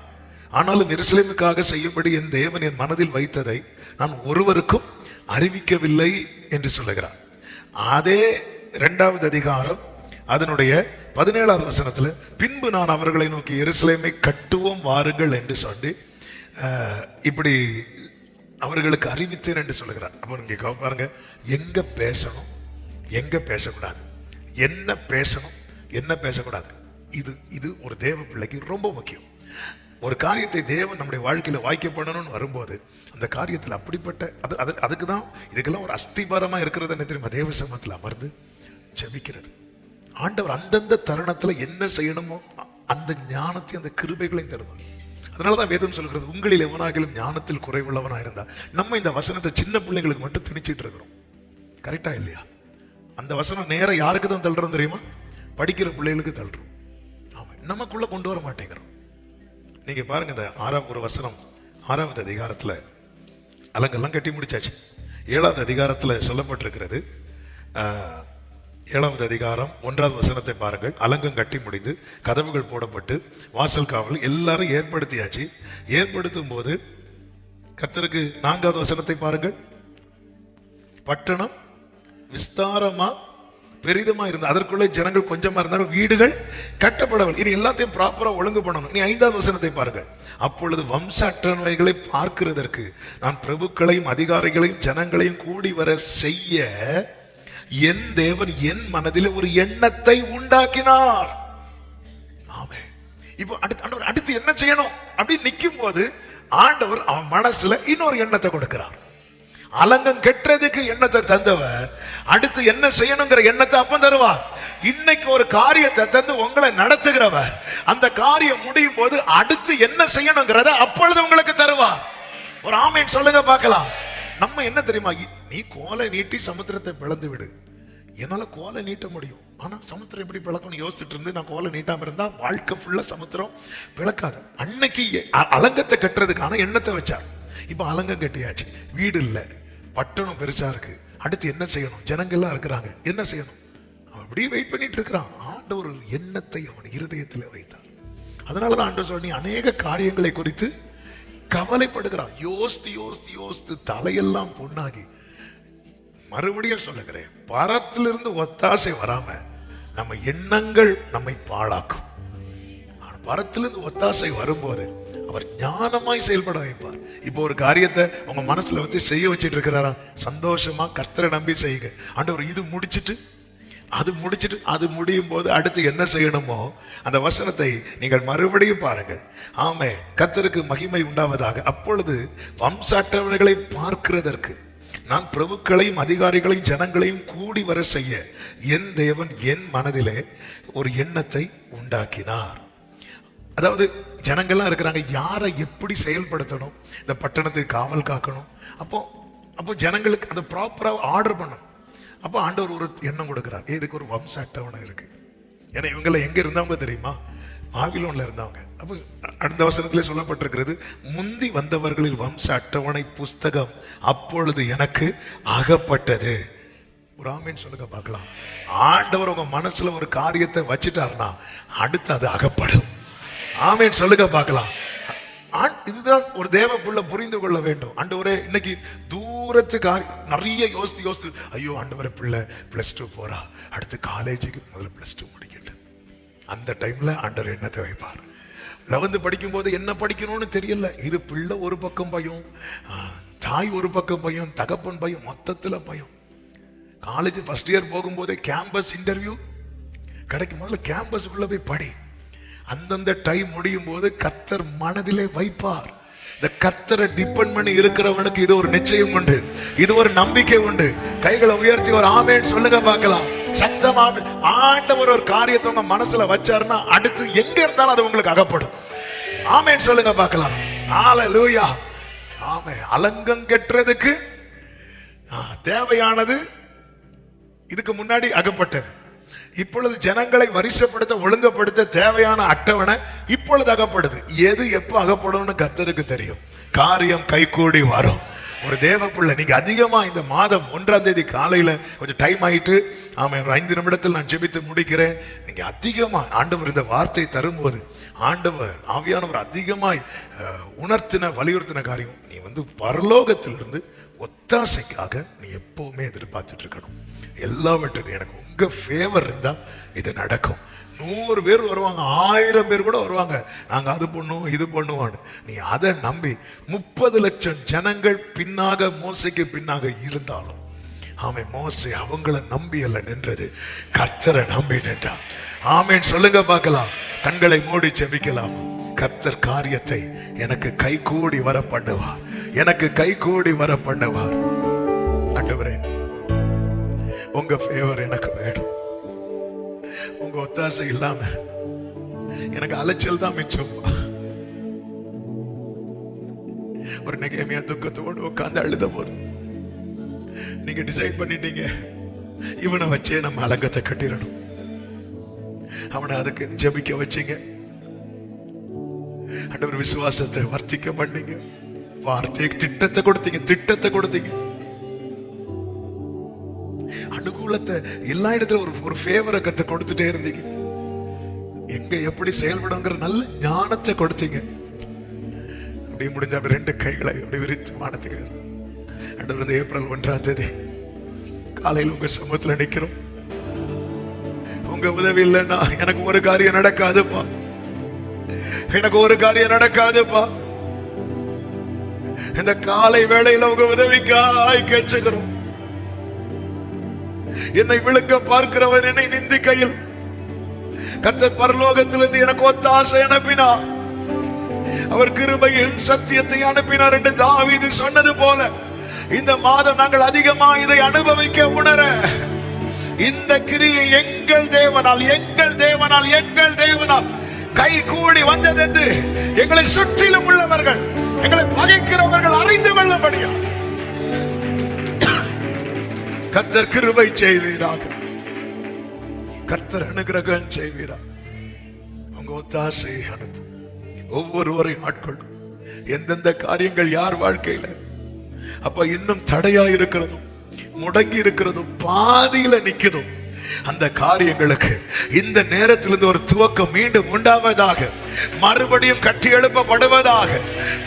ஆனாலும் எருசலேமுக்காக செய்யும்படி என் தேவன் என் மனதில் வைத்ததை நான் ஒருவருக்கும் அறிவிக்கவில்லை என்று சொல்லுகிறார். அதே 2வது அதிகாரம் அதனுடைய 17வது வசனத்துல, பின்பு நான் அவர்களை நோக்கி எருசலேமை கட்டுவோம் வாருங்கள் என்று சொல்லி இப்படி அவர்களுக்கு அறிவித்தேன் என்று சொல்லுகிறார். அப்போ நீங்க பாருங்க, எங்க பேசணும் எங்க பேசக்கூடாது, என்ன பேசணும் என்ன பேசக்கூடாது, இது ஒரு தேவ பிள்ளைக்கு ரொம்ப முக்கியம். ஒரு காரியத்தை தேவன் நம்முடைய வாழ்க்கையில வாய்க்க பண்ணணும்னு வரும்போது அந்த காரியத்தில் அப்படிப்பட்ட அதுக்கு தான் இதுக்கெல்லாம் ஒரு அஸ்திபாரமா இருக்கிறது என்ன தெரியுமா? தேவ சமூகத்தில் அமர்ந்து ஜெபிக்கிறது. ஆண்டவர் அந்தந்த தருணத்துல என்ன செய்யணுமோ அந்த ஞானத்தை அந்த கிருபைகளையும் தருவார். அதனாலதான் வேதம் சொல்கிறது, உங்களில் எவனாகிலும் ஞானத்தில் குறைவுள்ளவனா இருந்தா. நம்ம இந்த வசனத்தை சின்ன பிள்ளைங்களுக்கு மட்டும் திணிச்சிட்டு இருக்கிறோம். கரெக்டா இல்லையா? அந்த வசனம் நேரம் யாருக்கு தான் தள்ளுறோம் தெரியுமா? படிக்கிற பிள்ளைகளுக்கு தள்ளுறோம். ஆமா, நமக்குள்ள கொண்டு வர மாட்டேங்கிறோம். நீங்க பாருங்க, இந்த 6வது வசனம் 6வது அதிகாரத்துல அலங்கெல்லாம் கட்டி முடிச்சாச்சு. 7வது அதிகாரத்துல சொல்லப்பட்டிருக்கிறது, 7வது அதிகாரம் 1வது வசனத்தை பாருங்கள். அலங்கம் கட்டி முடிந்து கதவுகள் போடப்பட்டு வாசல் காவல் எல்லாரும் ஏற்படுத்தியாச்சு. ஏற்படுத்தும் போது கர்த்தருக்கு 4வது வசனத்தை பாருங்கள். பட்டணம் விஸ்தாரமா பெரிதமா இருந்தது, அதற்குள்ளே ஜனங்கள் கொஞ்சமா இருந்தாலும் வீடுகள் கட்டப்படவில்லை. இனி எல்லாத்தையும் ப்ராப்பரா ஒழுங்கு பண்ணணும். இனி 5வது வசனத்தை பாருங்கள். அப்பொழுது வம்ச அட்டவணைகளை பார்க்கிறதற்கு நான் பிரபுக்களையும் அதிகாரிகளையும் ஜனங்களையும் கூடி வர செய்ய என் தேவன் என் மனதில் ஒரு எண்ணத்தை உண்டாக்கினார். ஆமென். இப்போ அடுத்து என்ன செய்யணும் அப்படின்னு நிற்கும் போது ஆண்டவர் அவன் மனசுல இன்னொரு எண்ணத்தை கொடுக்கிறார். அலங்கம் கெட்டுறதுக்கு எண்ணத்தை தந்தவர் அடுத்து என்ன செய்யணுங்கிற எண்ணத்தை அப்ப தருவார். இன்னைக்கு ஒரு காரியத்தை தந்து உங்களை நடத்துகிறவர் அந்த காரியம் முடியும் போது அடுத்து என்ன செய்யணுங்கிறத அப்பொழுது உங்களுக்கு தருவார். ஒரு ஆமேன் சொல்லுங்க பார்க்கலாம். நம்ம என்ன தெரியுமா, நீ கோலை நீட்டி சமுத்திரத்தை பிளந்து விடு. என்னால கோலை நீட்ட முடியும், ஆனா சமுத்திரம் எப்படி பிளக்கணும் யோசிச்சுட்டு இருந்து நான் கோலை நீட்டாம இருந்தா வாழ்க்கை ஃபுல்லா சமுத்திரம் பிளக்காது. அன்னைக்கு அலங்கத்தை கட்டுறதுக்கான எண்ணத்தை வச்சார். இப்ப அலங்கம் கட்டியாச்சு, வீடு இல்ல, பட்டணம் பெருசா இருக்கு. அடுத்து என்ன செய்யணும்? ஜனங்கள்லாம் இருக்கிறாங்க, என்ன செய்யணும்? அவன் அப்படியே வெயிட் பண்ணிட்டு இருக்கிறான். ஆண்டவர் ஒரு எண்ணத்தை அவன் இருதயத்தில் வைத்தார். அதனாலதான் ஆண்டவர் சொல்லி அநேக காரியங்களை குறித்து கவலைப்படுகிறான். யோசித்து யோசித்து யோசித்து தலையெல்லாம் பொண்ணாகி. மறுபடியும் சொல்லுகிறேன், பரத்திலிருந்து ஒத்தாசை வராம நம்ம எண்ணங்கள் நம்மை பாழாக்கும். பரத்திலிருந்து ஒத்தாசை வரும்போது அவர் ஞானமாய் செயல்பட வைப்பார். இப்போ ஒரு காரியத்தை உங்க மனசுல வச்சு செய்ய வச்சுட்டு இருக்கிறாரா? சந்தோஷமா கர்த்தரை நம்பி செய்யுங்க. ஆண்டவர் இது முடிச்சிட்டு அது முடியும் போது அடுத்து என்ன செய்யணுமோ அந்த வசனத்தை நீங்கள் மறுபடியும் பாருங்க. ஆமே, கர்த்தருக்கு மகிமை உண்டாவதாக. அப்பொழுது வம்ச அட்டவணைகளை பார்க்கிறதற்கு நான் பிரபுக்களையும் அதிகாரிகளையும் ஜனங்களையும் கூடி வர செய்ய என் தேவன் என் மனதிலே ஒரு எண்ணத்தை உண்டாக்கினார். அதாவது ஜனங்கள்லாம் இருக்கிறாங்க, யாரை எப்படி செயல்படுத்தணும், இந்த பட்டணத்துக்கு காவல் காக்கணும். அப்போ ஜனங்களுக்கு அதை ப்ராப்பரா ஆர்டர் பண்ணணும். அப்போ ஆண்டவர் ஒரு எண்ணம் கொடுக்கிறார். இதுக்கு ஒரு வம்ச அட்டவணை இருக்கு. ஏன்னா இவங்களை எங்க இருந்தவங்க தெரியுமா? பாபிலோன்ல இருந்தவங்க. அப்போ அடுத்த வசனத்திலே சொல்லப்பட்டிருக்கிறது, முந்தி வந்தவர்களில் வம்ச அட்டவணை புஸ்தகம் அப்பொழுது எனக்கு அகப்பட்டது. ஒரு ஆமீன் சொல்லுங்க பார்க்கலாம். ஆண்டவர் உங்க மனசுல ஒரு காரியத்தை வச்சுட்டாருன்னா அடுத்து அது அகப்படும். ஆமீன் சொல்லுங்க பார்க்கலாம். இதுதான் ஒரு தேவ புள்ள புரிந்து கொள்ள வேண்டும். ஆண்டவரே, இன்னைக்கு தூரத்துக்கு நிறைய யோசித்து ஐயோ ஆண்டவரே, பிள்ளை +2 போறா, அடுத்து காலேஜுக்கு முதல்ல +2 முடிக்கட்டும். அந்த டைம்ல ஆண்டவர் என்னத்தை வைப்பார்? 11 படிக்கும் போது என்ன படிக்கணும்னு தெரியல. இது பிள்ளை ஒரு பக்கம் பயம், தாய் ஒரு பக்கம் பயம், தகப்பன் பயம், மொத்தத்துல பயம். காலேஜ் ஃபர்ஸ்ட் இயர் போகும்போதே கேம்பஸ் இன்டர்வியூ கிடைக்கும். முதல்ல கேம்பஸ்க்குள்ள போய் படி. அந்தந்த டைம் முடியும் போது கர்த்தர் மனதிலே வைப்பார். இந்த கர்த்தரை டிபெண்ட் பண்ணி இருக்கிறவனுக்கு இது ஒரு நிச்சயம் உண்டு, இது ஒரு நம்பிக்கை உண்டு. கைகளை உயர்த்தி ஒரு ஆமென் சொல்லுங்க பார்க்கலாம். சத்தமா ஆண்டவர் ஒரு காரியத்தை உங்க மனசுல வச்சாருன்னா அடுத்து எங்க இருந்தாலும் அது உங்களுக்கு அகப்படும். ஆமென் சொல்லுங்க பார்க்கலாம். ஹல்லேலூயா. ஆமென். அலங்கம் கெட்டுறதுக்கு தேவையானது இதுக்கு முன்னாடி அகப்பட்டது. இப்பொழுது ஜனங்களை வரிசைப்படுத்த ஒழுங்கப்படுத்த தேவையான அட்டவணை இப்பொழுது அகப்படுது. எது எப்ப அகப்படும் கர்த்தருக்கு தெரியும். காரியம் கைகூடி வரும். ஒரு தேவ பிள்ளை நீங்க அதிகமா இந்த மாதம் 1ஆம் தேதி காலையில கொஞ்சம் டைம் ஆயிட்டு, ஆமா, ஒரு 5 நிமிடத்தில் நான் ஜெபித்து முடிக்கிறேன். நீங்க அதிகமா ஆண்டவர் இந்த வார்த்தை தரும்போது ஆண்டவர் ஆவியானவர் அதிகமாய் உணர்த்தின வலியுறுத்தின காரியம், நீ பரலோகத்திலிருந்து ஒத்தாசைக்காக நீ எப்பவுமே எதிர்பார்த்துட்டு இருக்கணும். எல்லாவற்றுக்கும் எனக்கு உங்க ஃபேவர் இருந்தா இது நடக்கும். 100 பேர் வருவாங்க, 1000 பேர் கூட வருவாங்க, நாங்க அது பண்ணுவோம் இது பண்ணுவோம். நீ அதை நம்பி 30 லட்சம் ஜனங்கள் பின்னாக மோசைக்கு பின்னாக இருந்தாலும், ஆமென், மோசே அவங்கள நம்பி அல்ல நின்றது, கர்த்தரை நம்பி நின்றான். ஆமென் சொல்லுங்க பார்க்கலாம். கண்களை மூடி ஜெபிக்கலாம். கர்த்தர் காரியத்தை எனக்கு கை கூடி வர பண்ணுவார், எனக்கு கை கூடி வர பண்ணுவார். ஆண்டவரே, உங்க ஃபேவர் எனக்கு வேணும். உங்க ஒத்தாசை இல்லாம எனக்கு அலைச்சல் தான் மிச்சம். ஒரு நெகேமியா துக்கத்தோடு உட்கார்ந்து அழுத போது நீங்க டிசைட் பண்ணிட்டீங்க, இவனை வச்சே நம்ம அலங்கத்தை கட்டிடணும். அவனை அதுக்கு ஜெபிக்க வச்சீங்க. ஆண்டவர் விசுவாசத்தை வர்த்திக்க பண்ணீங்க. வார்த்தை திட்டத்தை கொடுத்தீங்க. அனுகூலத்தை எல்லா இடத்துல ஒரு ஃபேவரை கத்து கொடுத்துட்டே இருந்தீங்க. எங்க எப்படி செயல்படுங்கிற நல்ல ஞானத்தை கொடுத்தீங்க. அப்படி முடிஞ்ச 2 கைகளை அப்படி விரித்து வானத்துக்கு ஆண்டவர் ஏப்ரல் 1ஆம் தேதி காலையில் உங்க சமூகத்துல நிக்கிறோம். உங்க உதவி இல்லைன்னா எனக்கு ஒரு காரியம் நடக்காதுப்பா, எனக்கு ஒரு காரியம் நடக்காதுப்பா. இந்த காலை வேளையில உங்க உதவிக்காய் கெஞ்சுகிறோம். என்னை விழுங்க பார்க்கிறவர் என்னை நிந்திக்கையில் கர்த்தர் பரலோகத்திலிருந்து எனக்கு ஒத்தாசை அனுப்பினார். அவர் கிருபையும் சத்தியத்தை அனுப்பினார் என்று தாவீது சொன்னது போல இந்த மாதம் நாங்கள் அதிகமா இதை அனுபவிக்க உணர, இந்த கிரியை எங்கள் தேவனால் கை கூடி வந்தது என்று எங்களை சுற்றிலும் உள்ளவர்கள், எங்களை பகைக்கிறவர்கள் அறிந்து கொள்ளும்படியா கர்த்தர் கிருபை செய்வீராக, கர்த்தர் அனுகிரகம் செய்வீராக. உங்க ஒத்தாசை அனுப்பு. ஒவ்வொருவரையும் ஆட்கொள்ளும். எந்தெந்த காரியங்கள் யார் வாழ்க்கையில அப்ப இன்னும் தடையா இருக்கிறதும், முடங்கி இருக்கிறதும், பாதியில நிக்குதும், அந்த காரியங்களுக்கு இந்த நேரத்திலிருந்து ஒரு துவக்கம் மீண்டும் உண்டாவதாக, மறுபடியும் கட்டி எழுப்பப்படுவதாக.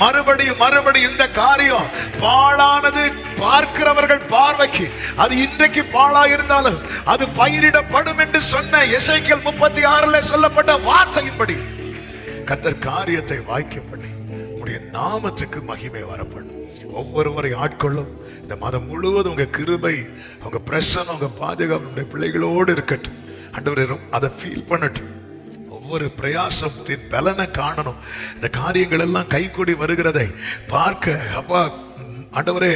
மறுபடியும் இந்த காரியம் பாழானது பார்க்கிறவர்கள் பார்வைக்கு அது இன்றைக்கு பாழா இருந்தாலும் அது பயிரிடப்படும் என்று சொன்ன எசேக்கியேல் 36 சொல்லப்பட்ட வார்த்தையின்படி கர்த்தர் காரியத்தை வாய்க்க பண்ணி உம்முடைய நாமத்துக்கு மகிமை வரப்படும். ஒவ்வொருவரை ஆட்கொள்ளும். இந்த மாதம் முழுவதும் உங்க கிருபை, உங்க பிரசன்னம், உங்க பாதுகாப்பு பிள்ளைகளோடு இருக்கட்டும். ஆண்டவரே, அதை ஃபீல் பண்ணட்டும். ஒவ்வொரு பிரயாசத்தின் பலனை காணணும். இந்த காரியங்கள் எல்லாம் கைகூடி வருகிறதை பார்க்க அப்பா ஆண்டவரே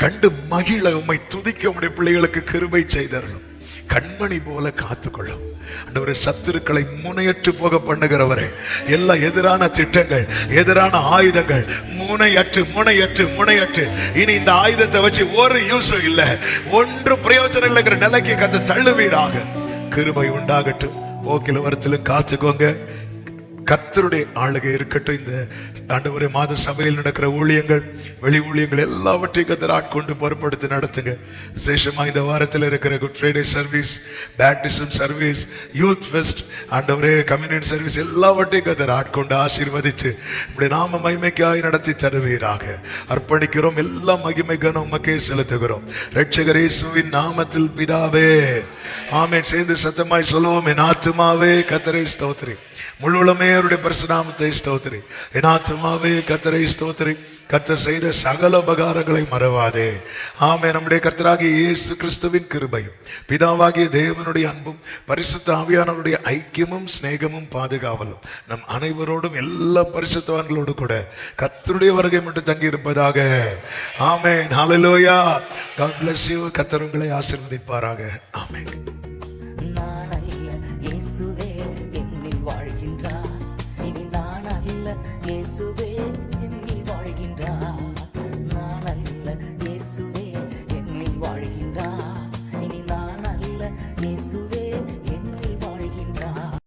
கண்டு மகிழ உம்மை துதிக்க உம்முடைய பிள்ளைகளுக்கு கிருபை செய்தரணும். கண்மணி போல காத்துக்கொள்ளும். ஆண்டவரே, சத்துருக்களை முனையற்று போக பண்ணுகிறவரே, எல்லா எதிரான திட்டங்கள், எதிரான ஆயுதங்கள் முனையற்று இனி இந்த ஆயுதத்தை வச்சு ஒரு யூஸும் இல்லை, ஒன்று பிரயோஜனம் இல்லைங்கிற நிலைக்கு கத்து தள்ளுவீராக. கிருபை உண்டாகட்டும். போக்கில வரத்திலும் காத்துக்கோங்க. கர்த்தருடைய ஆளுகை இருக்கட்டும். இந்த ஆண்டவரே மாத சபையில் நடக்கிற ஊழியங்கள், வெளி ஊழியங்கள் எல்லாவற்றையும் கர்த்தர் ஆட்கொண்டு பொறுப்படுத்தி நடத்துங்க. விசேஷமா இந்த வாரத்தில் இருக்கிற Good Friday service, baptism service, youth fest, ஆண்டவரே கம்யூனிட்டி சர்வீஸ் எல்லாவற்றையும் கர்த்தர் ஆட்கொண்டு ஆசீர்வதித்து இப்படி நாம மகிமைக்காய் நடத்தி தருவீராக. அர்ப்பணிக்கிறோம். எல்லா மகிமை கனம் உமக்கே செலுத்துகிறோம். இரட்சகர் இயேசுவின் நாமத்தில் பிதாவே, ஆமென். சேர்ந்து சத்தமாய் சொல்லுவோம். என் ஆத்துமாவே கர்த்தரை ஸ்தோத்திரி, முழுவலுமே அவருடைய பரிசுநாமத்தை ஸ்தோத்திரி. என் ஆத்துமாவே கர்த்தரை ஸ்தோத்திரி. கர்த்தர் செய்த சகல உபகாரங்களை மறவாதே. ஆமே. நம்முடைய கர்த்தராகிய இயேசு கிறிஸ்துவின் கிருபையும் பிதாவாகிய தேவனுடைய அன்பும் பரிசுத்த ஆவியானவருடைய ஐக்கியமும் சிநேகமும் பாதுகாவலும் நம் அனைவரோடும் எல்லா பரிசுத்தவான்களோடு கூட கர்த்தருடைய வருகை மட்டும் தங்கி இருப்பதாக. ஆமென். ஹல்லேலூயா. God bless you. கர்த்தர் உங்களை ஆசீர்வதிப்பாராக. ஆமென்.